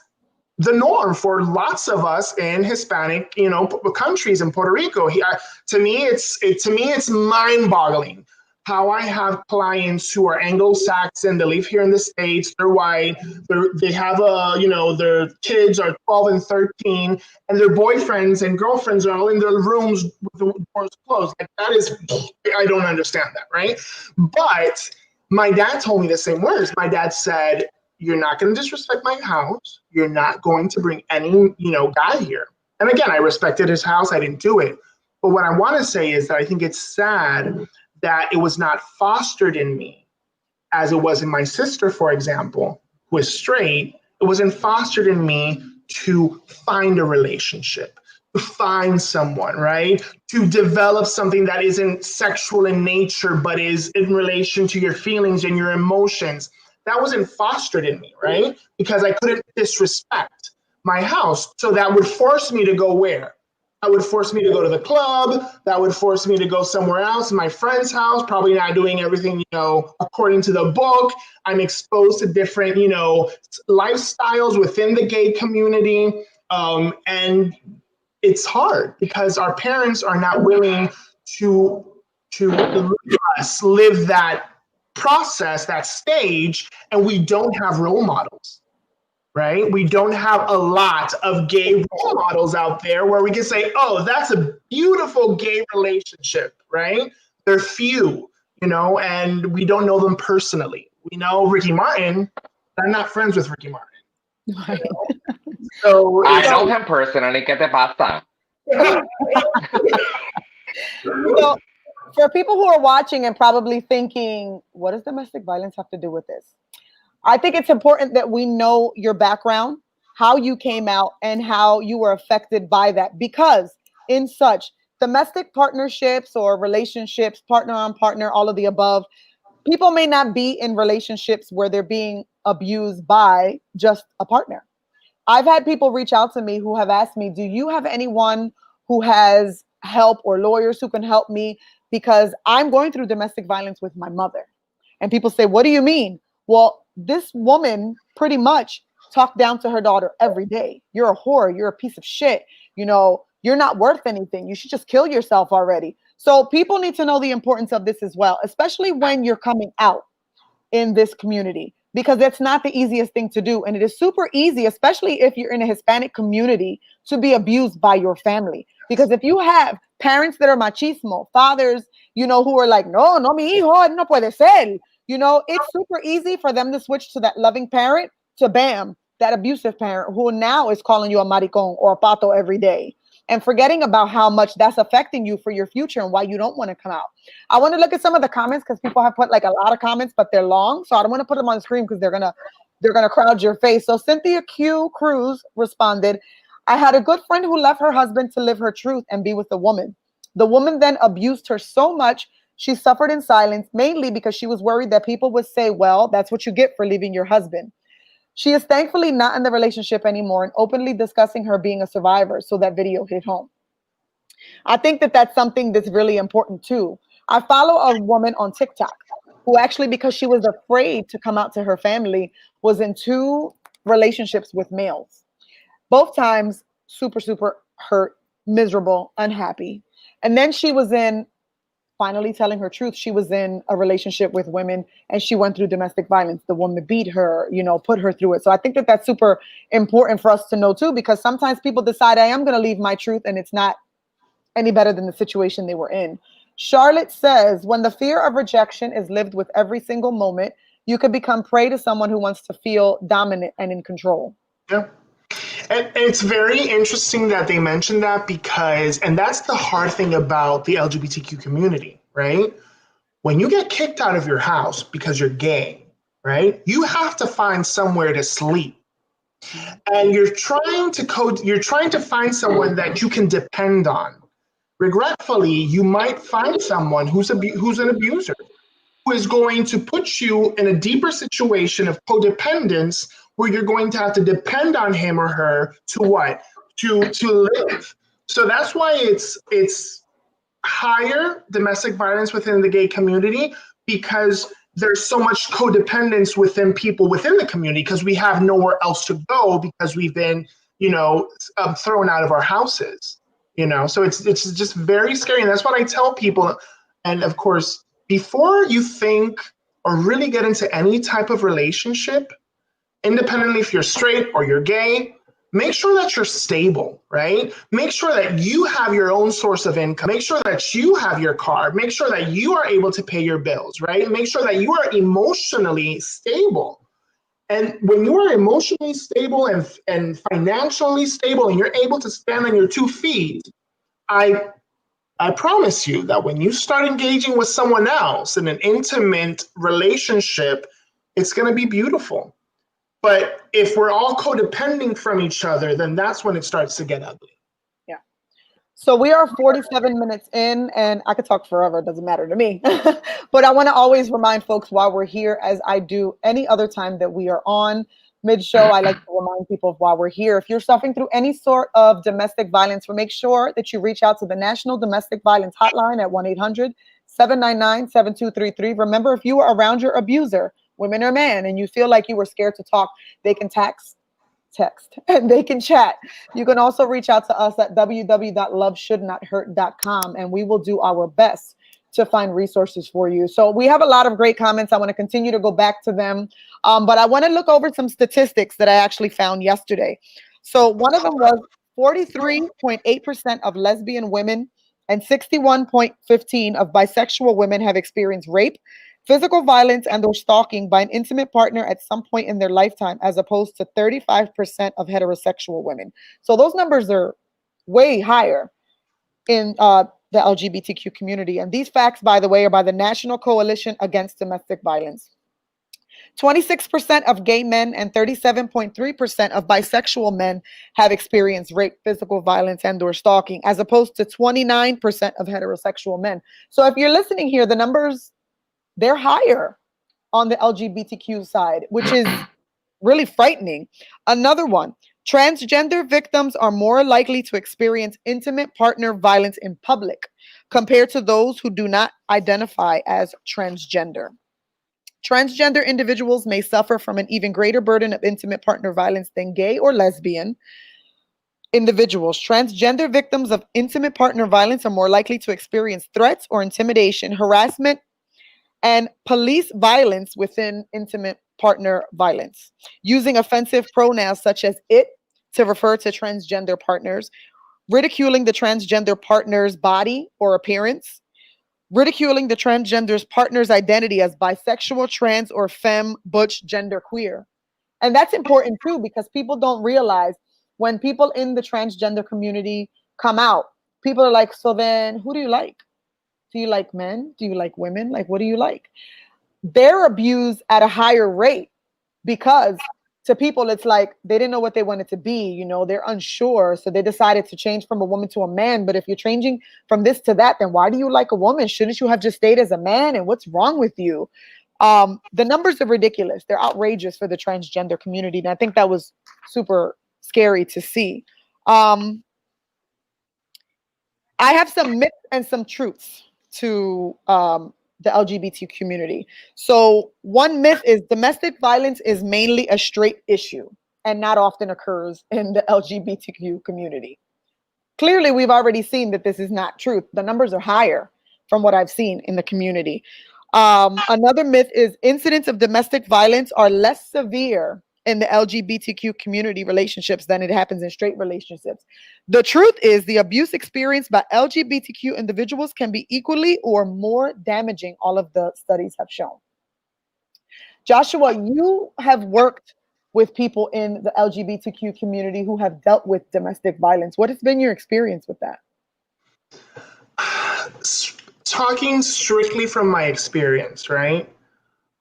the norm for lots of us in Hispanic, you know, countries in Puerto Rico. To me, it's mind-boggling how I have clients who are Anglo-Saxon, they live here in the States, they're white, they have their kids are 12 and 13, and their boyfriends and girlfriends are all in their rooms with the doors closed. Like that is, I don't understand that, right? But my dad told me the same words. My dad said, you're not going to disrespect my house. You're not going to bring any, guy here. And again, I respected his house. I didn't do it. But what I want to say is that I think it's sad that it was not fostered in me as it was in my sister, for example, who is straight. It wasn't fostered in me to find a relationship, to find someone, right? To develop something that isn't sexual in nature, but is in relation to your feelings and your emotions. That wasn't fostered in me, right? Because I couldn't disrespect my house. So that would force me to go where? That would force me to go to the club. That would force me to go somewhere else, my friend's house, probably not doing everything, according to the book. I'm exposed to different, lifestyles within the gay community. And it's hard because our parents are not willing to let us live that process, that stage, and we don't have role models. Right? We don't have a lot of gay role models out there where we can say, oh, that's a beautiful gay relationship, right? They're few, and we don't know them personally. We know Ricky Martin, but I'm not friends with Ricky Martin. Right. So I know him personally. ¿Qué te pasa? So, for people who are watching and probably thinking, what does domestic violence have to do with this? I think it's important that we know your background, how you came out, and how you were affected by that. Because in such domestic partnerships or relationships, partner on partner, all of the above, people may not be in relationships where they're being abused by just a partner. I've had people reach out to me who have asked me, do you have anyone who has help or lawyers who can help me? Because I'm going through domestic violence with my mother. And people say, what do you mean? Well, this woman pretty much talked down to her daughter every day. You're a whore. You're a piece of shit. You're not worth anything. You should just kill yourself already. So people need to know the importance of this as well, especially when you're coming out in this community, because that's not the easiest thing to do. And it is super easy, especially if you're in a Hispanic community, to be abused by your family. Because if you have parents that are machismo, fathers, who are like, no, mi hijo, no puede ser. It's super easy for them to switch to that loving parent to bam, that abusive parent who now is calling you a maricon or a pato every day and forgetting about how much that's affecting you for your future and why you don't want to come out. I want to look at some of the comments because people have put like a lot of comments, but they're long. So I don't want to put them on the screen because they're gonna crowd your face. So Cynthia Q. Cruz responded, I had a good friend who left her husband to live her truth and be with a woman. The woman then abused her so much she suffered in silence, mainly because she was worried that people would say, well, that's what you get for leaving your husband. She is thankfully not in the relationship anymore and openly discussing her being a survivor. So that video hit home. I think that that's something that's really important too. I follow a woman on TikTok who actually, because she was afraid to come out to her family, was in two relationships with males. Both times, super, super hurt, miserable, unhappy. And then she was in, finally telling her truth, she was in a relationship with women and she went through domestic violence. The woman beat her, put her through it. So I think that that's super important for us to know too, because sometimes people decide I am going to leave my truth and it's not any better than the situation they were in. Charlotte says, when the fear of rejection is lived with every single moment, you could become prey to someone who wants to feel dominant and in control. Yeah. And it's very interesting that they mentioned that because, and that's the hard thing about the LGBTQ community, right? When you get kicked out of your house because you're gay, right? You have to find somewhere to sleep. And you're trying to find someone that you can depend on. Regretfully, you might find someone who's an abuser, who is going to put you in a deeper situation of codependence where you're going to have to depend on him or her to what? To live. So that's why it's higher domestic violence within the gay community, because there's so much codependence within people within the community because we have nowhere else to go because we've been, thrown out of our houses. So it's just very scary. And that's what I tell people. And of course, before you think or really get into any type of relationship, independently if you're straight or you're gay, make sure that you're stable, right? Make sure that you have your own source of income. Make sure that you have your car. Make sure that you are able to pay your bills, right? Make sure that you are emotionally stable. And when you are emotionally stable and financially stable and you're able to stand on your 2 feet, I promise you that when you start engaging with someone else in an intimate relationship, it's going to be beautiful. But if we're all codependent from each other, then that's when it starts to get ugly. Yeah. So we are 47 minutes in, and I could talk forever. It doesn't matter to me. But I want to always remind folks while we're here, as I do any other time that we are on mid-show, I like to remind people of why we're here. If you're suffering through any sort of domestic violence, make sure that you reach out to the National Domestic Violence Hotline at 1-800-799-7233. Remember, if you are around your abuser, women or man, and you feel like you were scared to talk, they can text, and they can chat. You can also reach out to us at www.loveshouldnothurt.com, and we will do our best to find resources for you. So we have a lot of great comments. I want to continue to go back to them. But I want to look over some statistics that I actually found yesterday. So one of them was 43.8% of lesbian women and 61.15% of bisexual women have experienced rape, physical violence, and or stalking by an intimate partner at some point in their lifetime, as opposed to 35% of heterosexual women. So those numbers are way higher in the LGBTQ community. And these facts, by the way, are by the National Coalition Against Domestic Violence. 26% of gay men and 37.3% of bisexual men have experienced rape, physical violence, and or stalking, as opposed to 29% of heterosexual men. So if you're listening here, the numbers, they're higher on the LGBTQ side, which is really frightening. Another one, transgender victims are more likely to experience intimate partner violence in public compared to those who do not identify as transgender. Transgender individuals may suffer from an even greater burden of intimate partner violence than gay or lesbian individuals. Transgender victims of intimate partner violence are more likely to experience threats or intimidation, harassment, and police violence within intimate partner violence, using offensive pronouns such as it to refer to transgender partners, ridiculing the transgender partner's body or appearance, ridiculing the transgender's partner's identity as bisexual, trans, or femme, butch, gender queer. And that's important too, because people don't realize when people in the transgender community come out, people are like, so then who do you like? Do you like men? Do you like women? Like, what do you like? They're abused at a higher rate because to people, it's like they didn't know what they wanted to be. They're unsure. So they decided to change from a woman to a man. But if you're changing from this to that, then why do you like a woman? Shouldn't you have just stayed as a man? And what's wrong with you? The numbers are ridiculous. They're outrageous for the transgender community. And I think that was super scary to see. I have some myths and some truths. to the LGBT community. So, one myth is domestic violence is mainly a straight issue and not often occurs in the LGBTQ community. Clearly, we've already seen that this is not true. The numbers are higher from what I've seen in the community. Another myth is incidents of domestic violence are less severe in the LGBTQ community relationships than it happens in straight relationships. The truth is, the abuse experienced by LGBTQ individuals can be equally or more damaging, all of the studies have shown. Joshua, you have worked with people in the LGBTQ community who have dealt with domestic violence. What has been your experience with that? Talking strictly from my experience, right?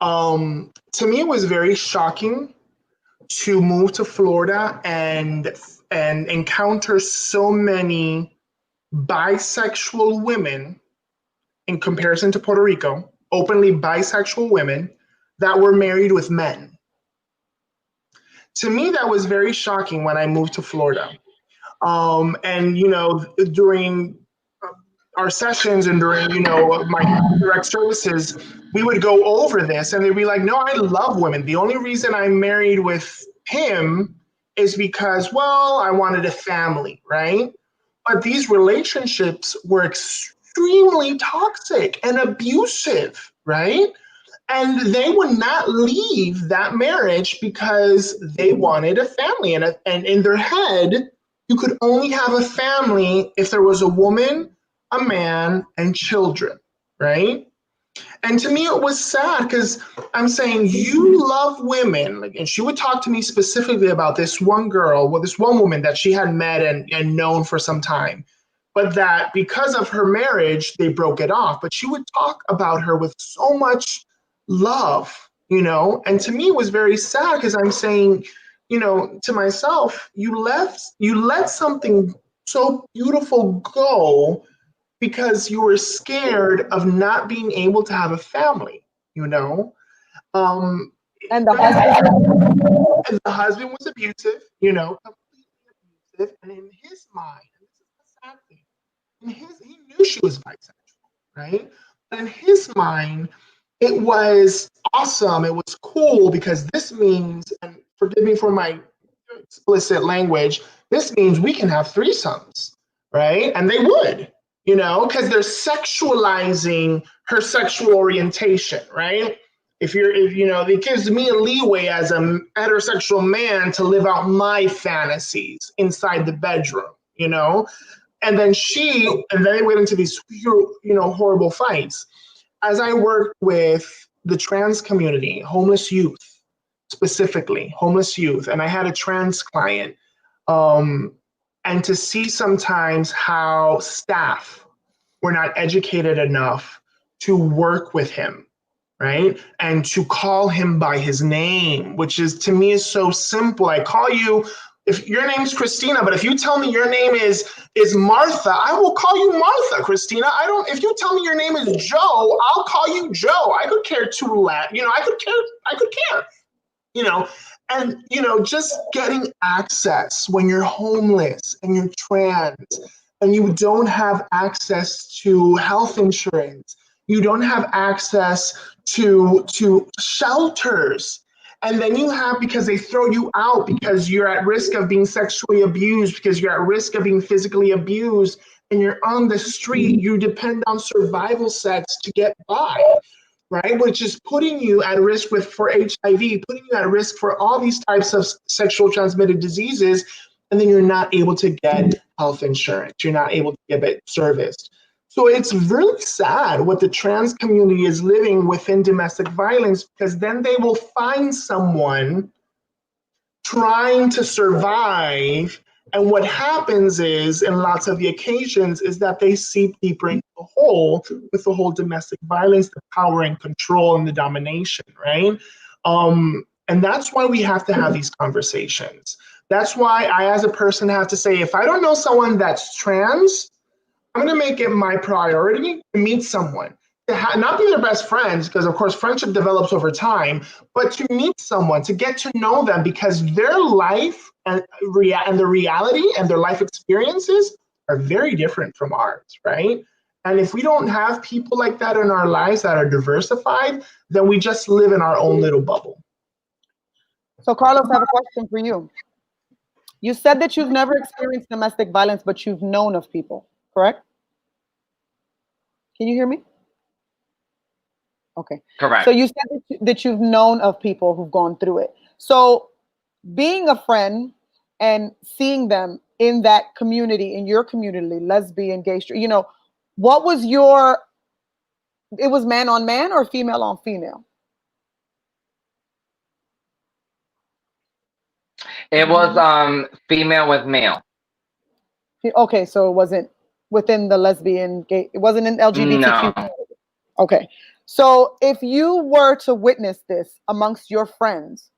To me, it was very shocking to move to Florida and encounter so many bisexual women in comparison to Puerto Rico, openly bisexual women that were married with men. To me, that was very shocking when I moved to Florida. And, during our sessions and during, my direct services, we would go over this and they'd be like, no, I love women. The only reason I'm married with him is because, well, I wanted a family, right? But these relationships were extremely toxic and abusive, right? And they would not leave that marriage because they wanted a family. And in their head, you could only have a family if there was a woman, a man, and children, right? And to me, it was sad because I'm saying, you love women. And she would talk to me specifically about this one girl, well, this one woman that she had met and known for some time, but that because of her marriage, they broke it off. But she would talk about her with so much love, and to me it was very sad because I'm saying, to myself, you let something so beautiful go because you were scared of not being able to have a family, um And the husband. and the husband was abusive, completely abusive, and in his mind, and this is the sad thing, he knew she was bisexual, right? But in his mind, it was awesome. It was cool because this means, and forgive me for my explicit language, this means we can have threesomes, right? And they would, because they're sexualizing her sexual orientation, right? If it gives me a leeway as a heterosexual man to live out my fantasies inside the bedroom, and then they went into these, horrible fights. As I worked with the trans community, homeless youth, specifically homeless youth, and I had a trans client, and to see sometimes how staff were not educated enough to work with him, right? And to call him by his name, which is, to me, is so simple. I call you, if your name's Christina, but if you tell me your name is Martha, I will call you Martha, Christina. If you tell me your name is Joe, I'll call you Joe. I could care I could care, and, just getting access when you're homeless and you're trans and you don't have access to health insurance, you don't have access to shelters. And then because they throw you out because you're at risk of being sexually abused, because you're at risk of being physically abused, and you're on the street, you depend on survival sex to get by, right? Which is putting you at risk for HIV, putting you at risk for all these types of sexual transmitted diseases, and then you're not able to get health insurance. You're not able to get it serviced. So it's really sad what the trans community is living within domestic violence, because then they will find someone trying to survive. And what happens is, in lots of the occasions, is that they seep deeper into the hole with the whole domestic violence, the power and control and the domination, right? And that's why we have to have these conversations. That's why I, as a person, have to say, if I don't know someone that's trans, I'm going to make it my priority to meet someone, to not be their best friends, because of course friendship develops over time, but to meet someone, to get to know them, because their life and the reality and their life experiences are very different from ours, right? And if we don't have people like that in our lives that are diversified, then we just live in our own little bubble. So, Carlos, I have a question for you. You said that you've never experienced domestic violence, but you've known of people, correct? Can you hear me? Okay. So Correct. you said that you've known of people who've gone through it. So being a friend and seeing them in that community, in your community, lesbian, gay, straight, what was it was man on man or female on female? It was female with male. Okay, so it wasn't within the lesbian, gay, it wasn't in LGBTQ. No. Okay. So if you were to witness this amongst your friends,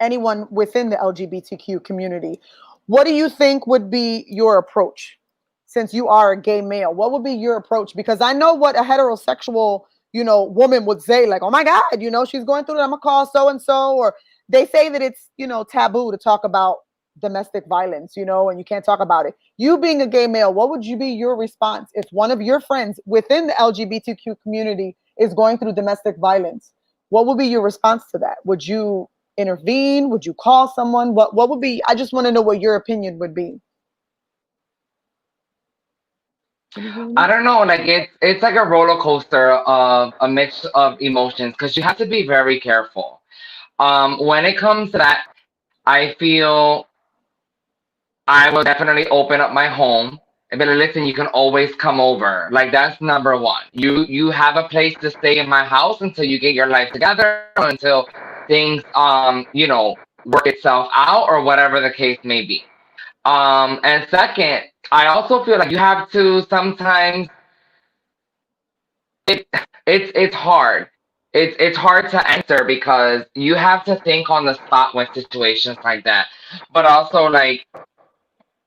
anyone within the LGBTQ community, what do you think would be your approach? Since you are a gay male, what would be your approach? Because I know what a heterosexual, woman would say, like, oh my God, she's going through it. I'm gonna call so and so, or they say that it's, taboo to talk about domestic violence, and you can't talk about it. You being a gay male, what would be your response if one of your friends within the LGBTQ community is going through domestic violence? What would be your response to that? Would you intervene? Would you call someone? What would be? I just want to know what your opinion would be. I don't know. Like it's like a roller coaster of a mix of emotions because you have to be very careful. When it comes to that, I feel I will definitely open up my home and be like, listen, you can always come over. Like that's number one. You have a place to stay in my house until you get your life together, until things work itself out or whatever the case may be. And second, I also feel like you have to sometimes it it's hard. It's hard to answer because you have to think on the spot when situations like that. But also like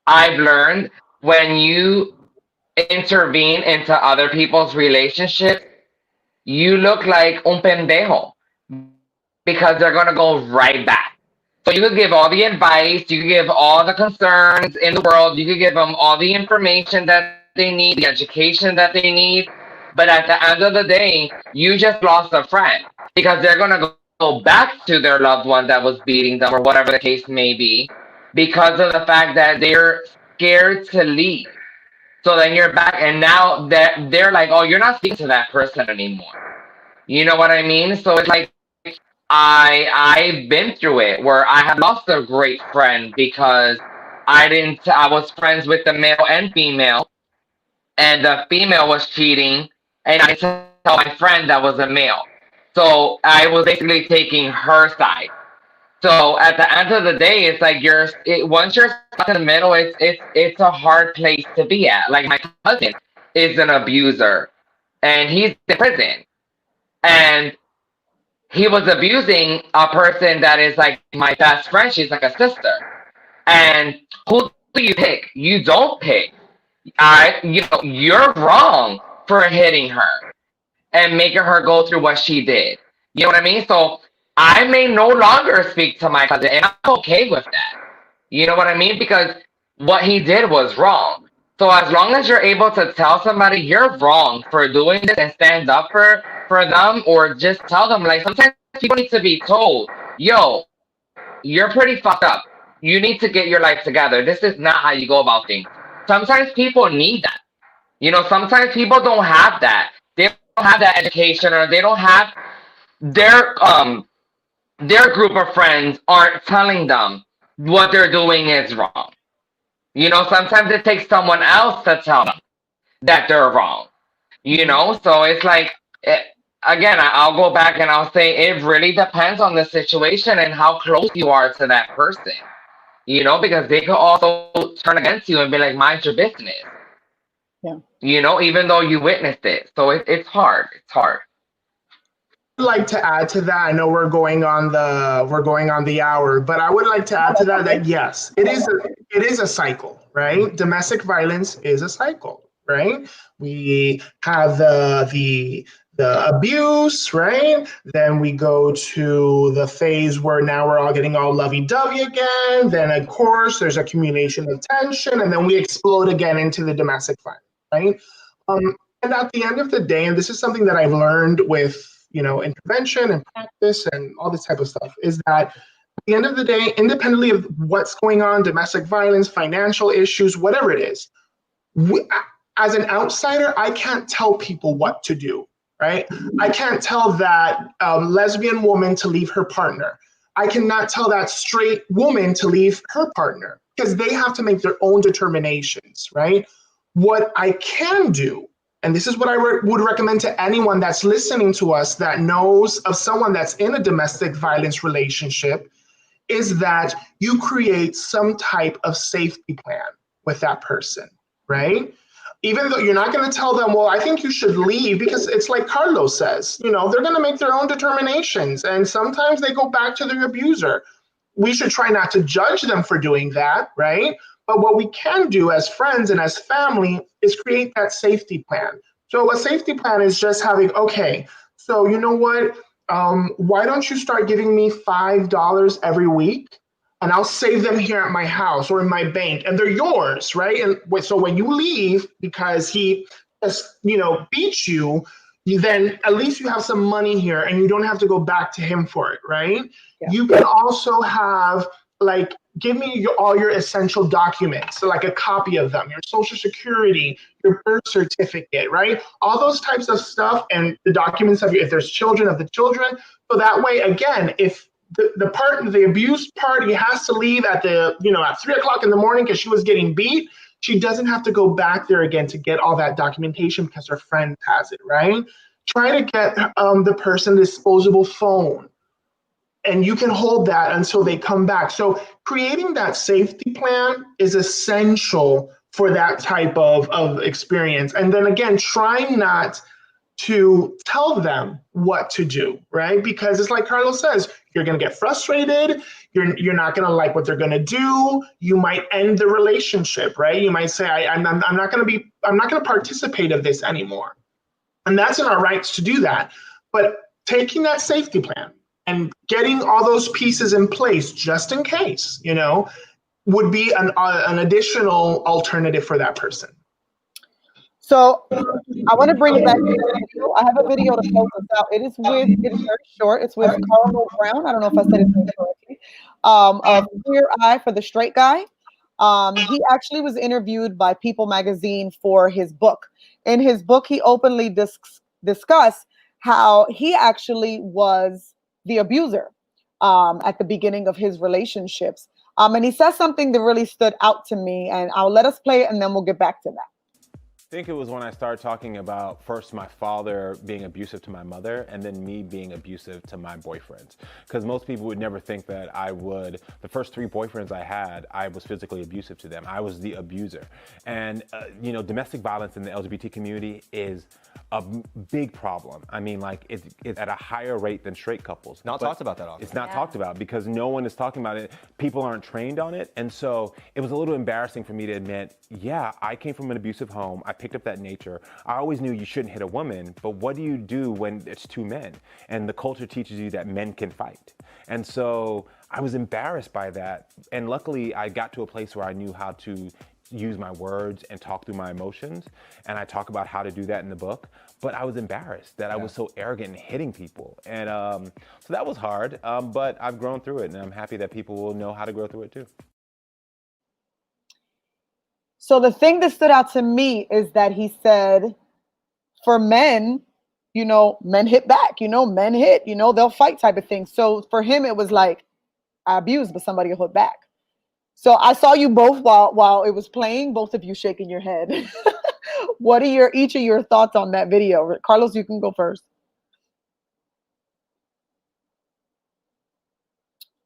I've learned when you intervene into other people's relationships, you look like un pendejo because they're gonna go right back. So you could give all the advice, you could give all the concerns in the world, you could give them all the information that they need, the education that they need, but at the end of the day, you just lost a friend because they're gonna go back to their loved one that was beating them or whatever the case may be because of the fact that they're scared to leave. So then you're back, and now that they're like, oh, you're not speaking to that person anymore. You know what I mean? So it's like I've been through it where I have lost a great friend because I was friends with the male and female, and the female was cheating, and I tell my friend that was a male. So I was basically taking her side. So at the end of the day, it's like once you're stuck in the middle, it's a hard place to be at. Like my cousin is an abuser, and he's in prison, and he was abusing a person that is like my best friend. She's like a sister, and who do you pick? You don't pick. You're wrong for hitting her and making her go through what she did. You know what I mean? So I may no longer speak to my cousin, and I'm okay with that. You know what I mean? Because what he did was wrong. So as long as you're able to tell somebody you're wrong for doing this and stand up for them, or just tell them, like sometimes people need to be told, yo, you're pretty fucked up. You need to get your life together. This is not how you go about things. Sometimes people need that. Sometimes people don't have that. They don't have that education, or they don't have their group of friends aren't telling them what they're doing is wrong. Sometimes it takes someone else to tell them that they're wrong. So it's like, again, I'll go back and I'll say it really depends on the situation and how close you are to that person. Because they could also turn against you and be like, mind your business. Yeah. Even though you witnessed it. So it's hard. It's hard. I'd like to add to that. I know we're going on the hour, but I would like to add to that yes, it is a cycle, right? Domestic violence is a cycle, right? We have the abuse, right? Then we go to the phase where now we're all getting all lovey-dovey again. Then of course there's accumulation of tension, and then we explode again into the domestic violence, right? And at the end of the day, and this is something that I've learned with, intervention and practice and all this type of stuff, is that at the end of the day, independently of what's going on, domestic violence, financial issues, whatever it is, as an outsider, I can't tell people what to do, right? I can't tell that lesbian woman to leave her partner. I cannot tell that straight woman to leave her partner because they have to make their own determinations, right? What I can do, and this is what I would recommend to anyone that's listening to us that knows of someone that's in a domestic violence relationship, is that you create some type of safety plan with that person, right? Even though you're not going to tell them, well, I think you should leave, because it's like Carlos says, they're going to make their own determinations. And sometimes they go back to their abuser. We should try not to judge them for doing that, right? But what we can do as friends and as family is create that safety plan. So a safety plan is just having, okay, so you know what? Why don't you start giving me $5 every week? And I'll save them here at my house or in my bank, and they're yours, right? And so when you leave because he just, beats you, then at least you have some money here and you don't have to go back to him for it, right? Yeah. You can also have, like, give me all your essential documents, so like a copy of them, your social security, your birth certificate, right? All those types of stuff, and the documents of if there's children, of the children. So that way, again, if the abused party has to leave at at 3:00 in the morning because she was getting beat, she doesn't have to go back there again to get all that documentation because her friend has it, right? Try to get the person a disposable phone, and you can hold that until they come back. So creating that safety plan is essential for that type of experience. And then again, trying not to tell them what to do, right? Because it's like Carlos says, you're going to get frustrated. You're not going to like what they're going to do. You might end the relationship, right? You might say, I'm not going to participate of this anymore. And that's in our rights to do that. But taking that safety plan and getting all those pieces in place just in case, would be an additional alternative for that person. So I want to bring it back to the video. I have a video to close this out. It is very short. It's with Carlo Brown. I don't know if I said it correctly. Of Queer Eye for the Straight Guy. He actually was interviewed by People magazine for his book. In his book, he openly discussed how he actually was the abuser at the beginning of his relationships. And he says something that really stood out to me, and I'll let us play it and then we'll get back to that. I think it was when I started talking about first my father being abusive to my mother and then me being abusive to my boyfriends. Because most people would never think that the first 3 boyfriends I had, I was physically abusive to them. I was the abuser. And, domestic violence in the LGBT community is a big problem. I mean, like, it's at a higher rate than straight couples. Not talked about that often. It's not talked about because no one is talking about it. People aren't trained on it. And so it was a little embarrassing for me to admit, yeah, I came from an abusive home. I picked up that nature. I always knew you shouldn't hit a woman, but what do you do when it's 2 men? And the culture teaches you that men can fight. And so I was embarrassed by that. And luckily I got to a place where I knew how to use my words and talk through my emotions. And I talk about how to do that in the book. But I was embarrassed that I was so arrogant and hitting people. And so that was hard, but I've grown through it, and I'm happy that people will know how to grow through it too. So the thing that stood out to me is that he said, for men, men hit back, men hit, they'll fight type of thing. So for him, it was like, I abused, but somebody will hit back. So I saw you both while it was playing, both of you shaking your head. What are each of your thoughts on that video? Carlos, you can go first.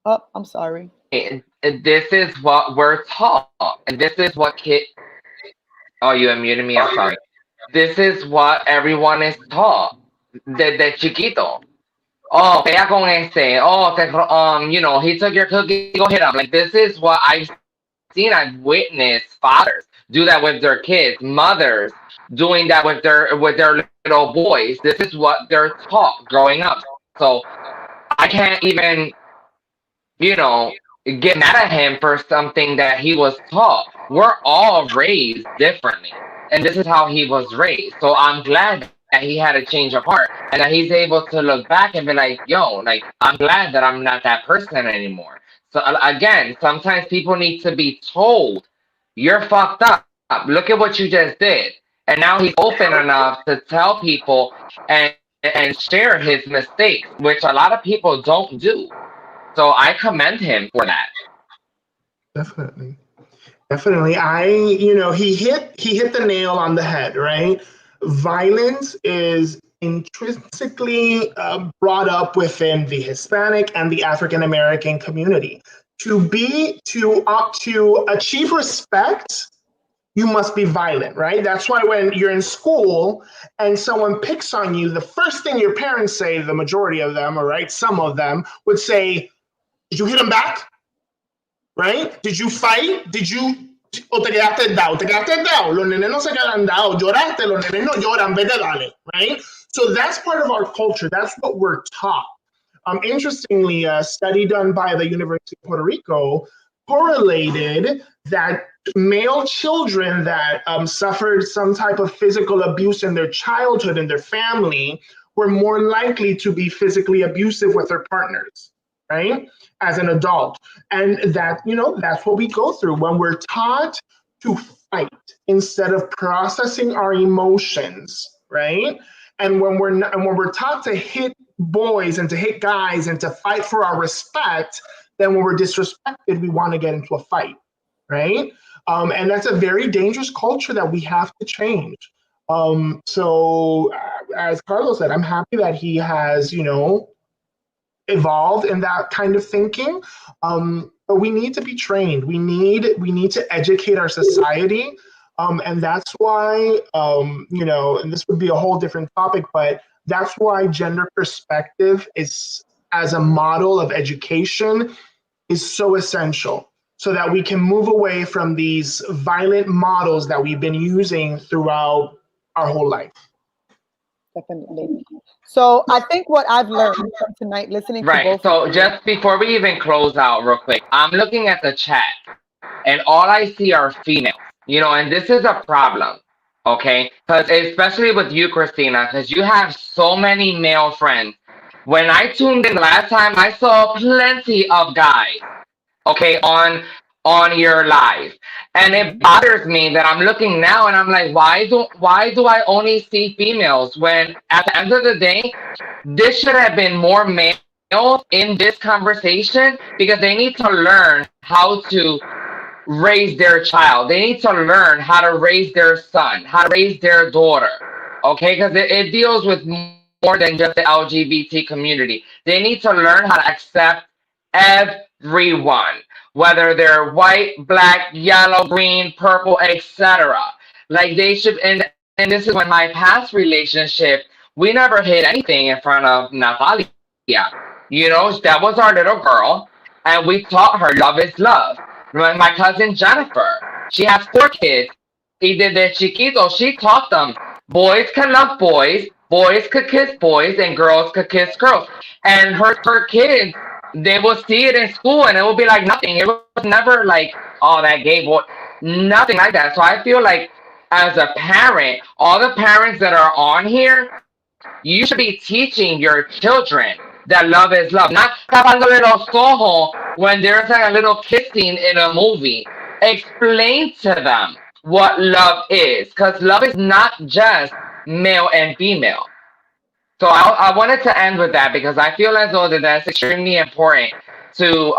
Oh, I'm sorry. This is what we're taught. And this is what Oh, you unmuted me. I'm sorry. This is what everyone is taught. Desde chiquito. Oh, pega con este. Oh, he took your cookie, go hit him. Like, this is what I've seen. I've witnessed fathers do that with their kids, mothers doing that with their little boys. This is what they're taught growing up. So I can't even, get mad at him for something that he was taught. We're all raised differently. and this is how he was raised. So I'm glad that he had a change of heart and that he's able to look back and be like, yo, like, I'm glad that I'm not that person anymore. So again, sometimes people need to be told, you're fucked up. Look at what you just did. And now he's open enough to tell people and share his mistakes, which a lot of people don't do. So I commend him for that. Definitely. Definitely. He hit the nail on the head, right? Violence is intrinsically brought up within the Hispanic and the African American community. To achieve respect, you must be violent, right? That's why when you're in school and someone picks on you, the first thing your parents say, the majority of them, or right, some of them would say, "Did you hit him back? Right? Did you fight? Did you o te quedaste down? Te quedaste down. Los nenes no se quedan down. Lloraste, los nenes no lloran. Vete dale, right? So that's part of our culture. That's what we're taught. Interestingly, a study done by the University of Puerto Rico correlated that male children that suffered some type of physical abuse in their childhood in their family were more likely to be physically abusive with their partners, right? As an adult. And that's what we go through when we're taught to fight instead of processing our emotions, right? And when we're taught to hit boys and to hit guys and to fight for our respect, then when we're disrespected, we want to get into a fight, right? And that's a very dangerous culture that we have to change. So as Carlos said, I'm happy that he has, evolved in that kind of thinking. But we need to be trained. We need to educate our society. And that's why, and this would be a whole different topic, but that's why gender perspective is, as a model of education, is so essential so that we can move away from these violent models that we've been using throughout our whole life. Definitely. So I think what I've learned from tonight, listening to Right. both of So you. just before we even close out real quick, I'm looking at the chat and all I see are females, and this is a problem. Okay. Because especially with you, Christina, because you have so many male friends. When I tuned in the last time, I saw plenty of guys, okay, on your live. And it bothers me that I'm looking now and I'm like, why do I only see females when at the end of the day, this should have been more males in this conversation because they need to learn how to raise their child. They need to learn how to raise their son, how to raise their daughter. Okay, because it deals with more than just the LGBT community. They need to learn how to accept everyone, whether they're white, black, yellow, green, purple, etc. Like they should, and this is when my past relationship, we never hid anything in front of Natalia. That was our little girl, and we taught her love is love. My cousin Jennifer, she has 4 kids. Y desde chiquito, she taught them boys can love boys, boys could kiss boys, and girls could kiss girls. And her kids, they will see it in school, and it will be like nothing. It was never like, oh, that gay boy, nothing like that. So I feel like as a parent, all the parents that are on here, you should be teaching your children that love is love, not tapándole los ojos when there's like a little kissing in a movie. Explain to them what love is, because love is not just male and female. So I wanted to end with that because I feel as though that's extremely important to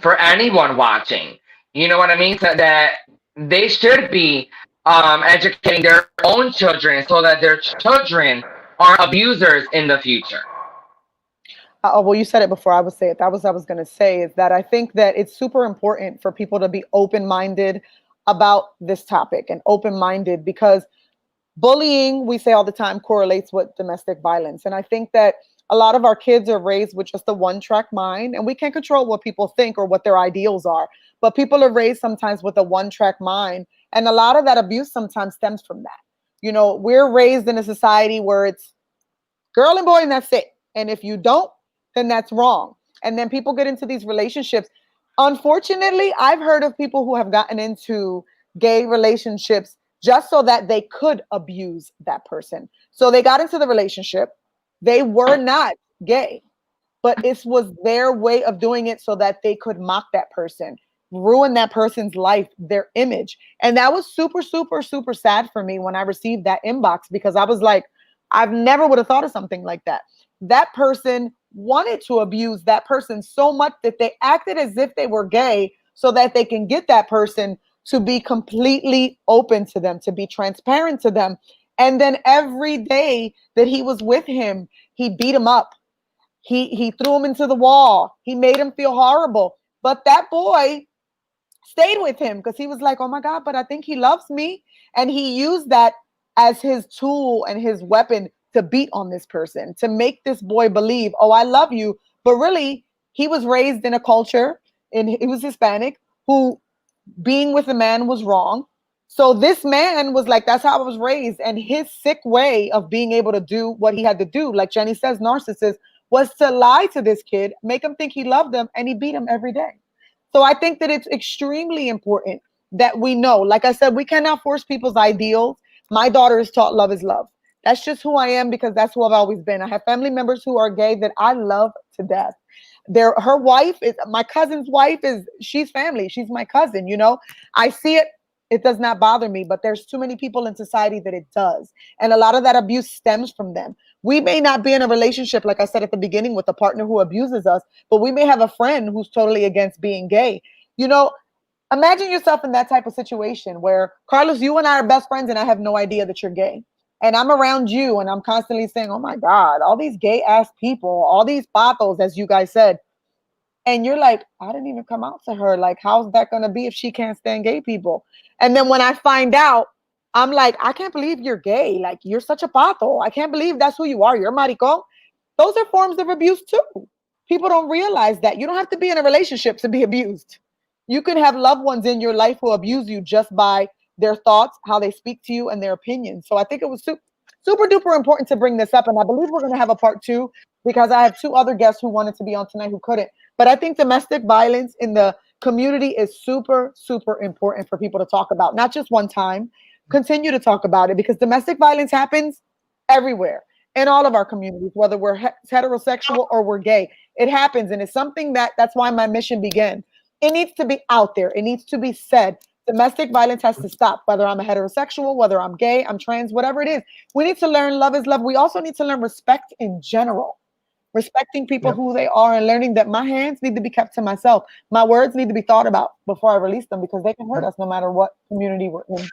for anyone watching. You know what I mean? So that they should be educating their own children so that their children aren't abusers in the future. Oh, well, you said it before I would say it. That was what I was going to say, is that I think that it's super important for people to be open-minded about this topic and open-minded because bullying, we say all the time, correlates with domestic violence. And I think that a lot of our kids are raised with just a one-track mind, and we can't control what people think or what their ideals are. But people are raised sometimes with a one-track mind, and a lot of that abuse sometimes stems from that. We're raised in a society where it's girl and boy, and that's it. And if you don't, then that's wrong. And then people get into these relationships. Unfortunately, I've heard of people who have gotten into gay relationships just so that they could abuse that person. So they got into the relationship. They were not gay, but it was their way of doing it so that they could mock that person, ruin that person's life, their image. And that was super, super, super sad for me when I received that inbox, because I was like, I've never would have thought of something like that. That person wanted to abuse that person so much that they acted as if they were gay so that they can get that person to be completely open to them, to be transparent to them. And then every day that he was with him, he beat him up. He threw him into the wall. He made him feel horrible. But that boy stayed with him because he was like, oh my God, but I think he loves me. And he used that as his tool and his weapon to beat on this person, to make this boy believe, oh, I love you. But really, he was raised in a culture, and he was Hispanic, who being with a man was wrong. So this man was like, that's how I was raised. And his sick way of being able to do what he had to do, like Jenny says, narcissist, was to lie to this kid, make him think he loved him, and he beat him every day. So I think that it's extremely important that we know, like I said, we cannot force people's ideals. My daughter is taught love is love. That's just who I am because that's who I've always been. I have family members who are gay that I love to death. Her wife is my cousin's wife, is she's family. She's my cousin, you know. I see it. It does not bother me, but there's too many people in society that it does. And a lot of that abuse stems from them. We may not be in a relationship, like I said at the beginning, with a partner who abuses us, but we may have a friend who's totally against being gay. You know, imagine yourself in that type of situation where, Carlos, you and I are best friends and I have no idea that you're gay. And I'm around you and I'm constantly saying, oh my God, all these gay ass people, all these patos, as you guys said. And you're like, I didn't even come out to her. Like, how's that going to be if she can't stand gay people? And then when I find out, I'm like, I can't believe you're gay. Like, you're such a pato. I can't believe that's who you are. You're maricón. Those are forms of abuse too. People don't realize that. You don't have to be in a relationship to be abused. You can have loved ones in your life who abuse you just by their thoughts, how they speak to you, and their opinions. So I think it was super duper important to bring this up. And I believe we're going to have a part 2 because I have 2 other guests who wanted to be on tonight who couldn't. But I think domestic violence in the community is super, super important for people to talk about, not just one time. Continue to talk about it because domestic violence happens everywhere in all of our communities, whether we're heterosexual or we're gay. It happens, and it's something that's why my mission began. It needs to be out there. It needs to be said. Domestic violence has to stop, whether I'm a heterosexual, whether I'm gay, I'm trans, whatever it is. We need to learn love is love. We also need to learn respect in general. Respecting people who they are and learning that my hands need to be kept to myself. My words need to be thought about before I release them because they can hurt us no matter what community we're in.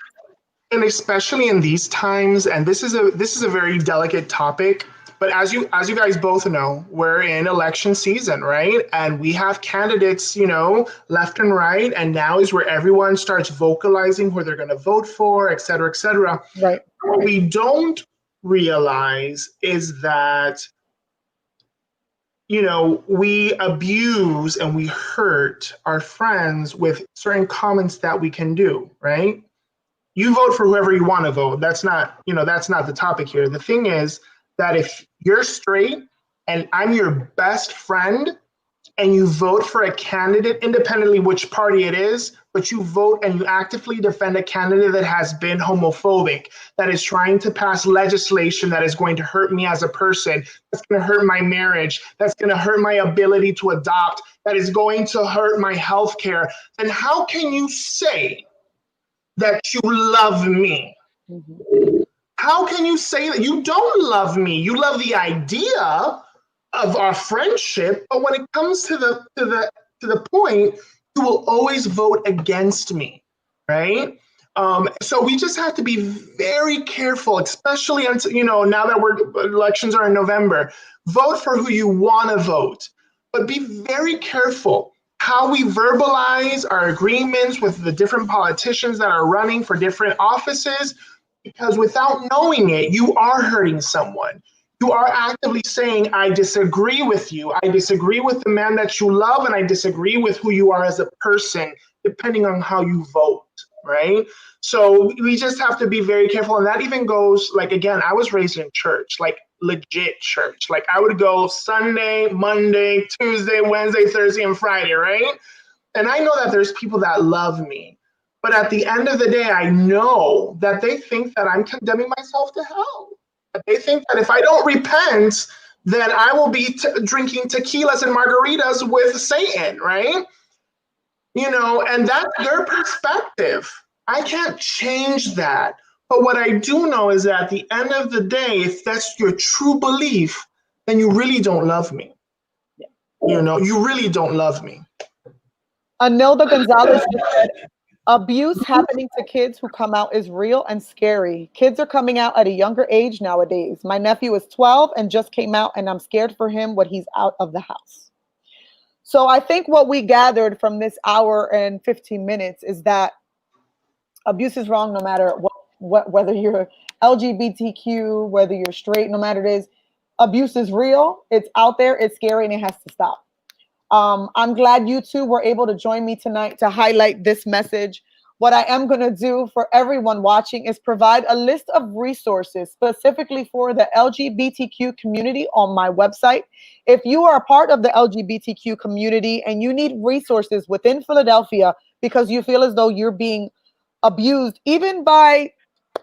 And especially in these times, and this is a very delicate topic, but as you guys both know, we're in election season, right? And we have candidates, you know, left and right, and now is where everyone starts vocalizing who they're going to vote for, et cetera, et cetera. Right. What we don't realize is that, you know, we abuse and we hurt our friends with certain comments that we can do, right? You vote for whoever you want to vote. That's not the topic here. The thing is that if you're straight and I'm your best friend and you vote for a candidate, independently which party it is, but you vote and you actively defend a candidate that has been homophobic, that is trying to pass legislation that is going to hurt me as a person, that's going to hurt my marriage, that's going to hurt my ability to adopt, that is going to hurt my health care, then how can you say that you love me? Mm-hmm. How can you say that you don't love me? You love the idea of our friendship, but when it comes to the point, you will always vote against me, right? So we just have to be very careful, especially until, you know, now that elections are in November. Vote for who you want to vote, but be very careful how we verbalize our agreements with the different politicians that are running for different offices, because without knowing it, you are hurting someone. You are actively saying, I disagree with you. I disagree with the man that you love, and I disagree with who you are as a person, depending on how you vote, right? So we just have to be very careful. And that even goes, like, again, I was raised in church, like legit church. Like I would go Sunday, Monday, Tuesday, Wednesday, Thursday, and Friday, right? And I know that there's people that love me, But at the end of the day, I know that they think that I'm condemning myself to hell. That they think that if I don't repent, then I will be drinking tequilas and margaritas with Satan, right? And that's their perspective. I can't change that. But what I do know is that at the end of the day, if that's your true belief, then you really don't love me. You really don't love me. Anilda Gonzalez just said, abuse happening to kids who come out is real and scary. Kids are coming out at a younger age nowadays. My nephew is 12 and just came out, and I'm scared for him when he's out of the house. So I think what we gathered from this hour and 15 minutes is that abuse is wrong no matter whether you're LGBTQ, whether you're straight, no matter it is. Abuse is real. It's out there. It's scary, and it has to stop. I'm glad you two were able to join me tonight to highlight this message. What I am going to do for everyone watching is provide a list of resources specifically for the LGBTQ community on my website. If you are a part of the LGBTQ community and you need resources within Philadelphia because you feel as though you're being abused, even by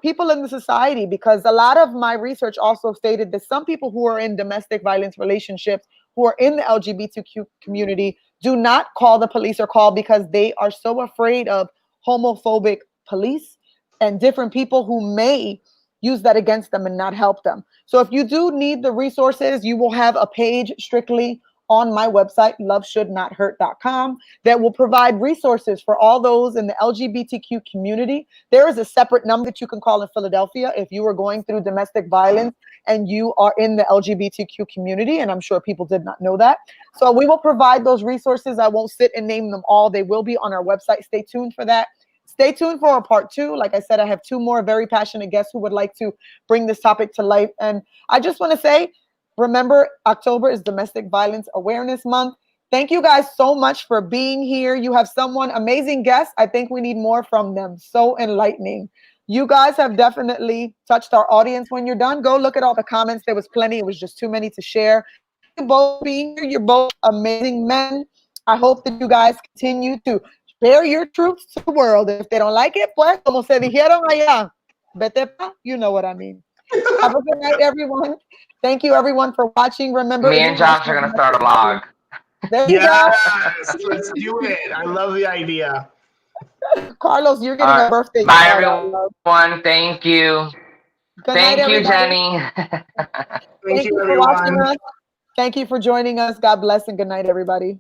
people in the society, because a lot of my research also stated that some people who are in domestic violence relationships, who are in the LGBTQ community, do not call the police or call because they are so afraid of homophobic police and different people who may use that against them and not help them. So if you do need the resources, you will have a page strictly on my website, loveshouldnothurt.com, that will provide resources for all those in the LGBTQ community. There is a separate number that you can call in Philadelphia if you are going through domestic violence and you are in the LGBTQ community, and I'm sure people did not know that. So we will provide those resources. I won't sit and name them all. They will be on our website. Stay tuned for that. Stay tuned for a part 2. Like I said, I have 2 more very passionate guests who would like to bring this topic to life. And I just want to say, remember, October is Domestic Violence Awareness Month. Thank you guys so much for being here. You have someone, amazing guests. I think we need more from them. So enlightening. You guys have definitely touched our audience. When you're done, go look at all the comments. There was plenty. It was just too many to share. Thank you both for being here. You're both amazing men. I hope that you guys continue to share your truths to the world. If they don't like it, pues, como se dijeron allá, vete pa, you know what I mean. Have a good night, everyone. Thank you, everyone, for watching. Remember, Me and Josh are gonna start a vlog. There you Yes, let's do it. I love the idea. go. Carlos, you're getting a birthday Bye, shout out, love. everyone. Thank you. Good night, Thank you, everybody. Jenny. Thank you, for watching everyone. us. Thank you for joining us. God bless and good night, everybody.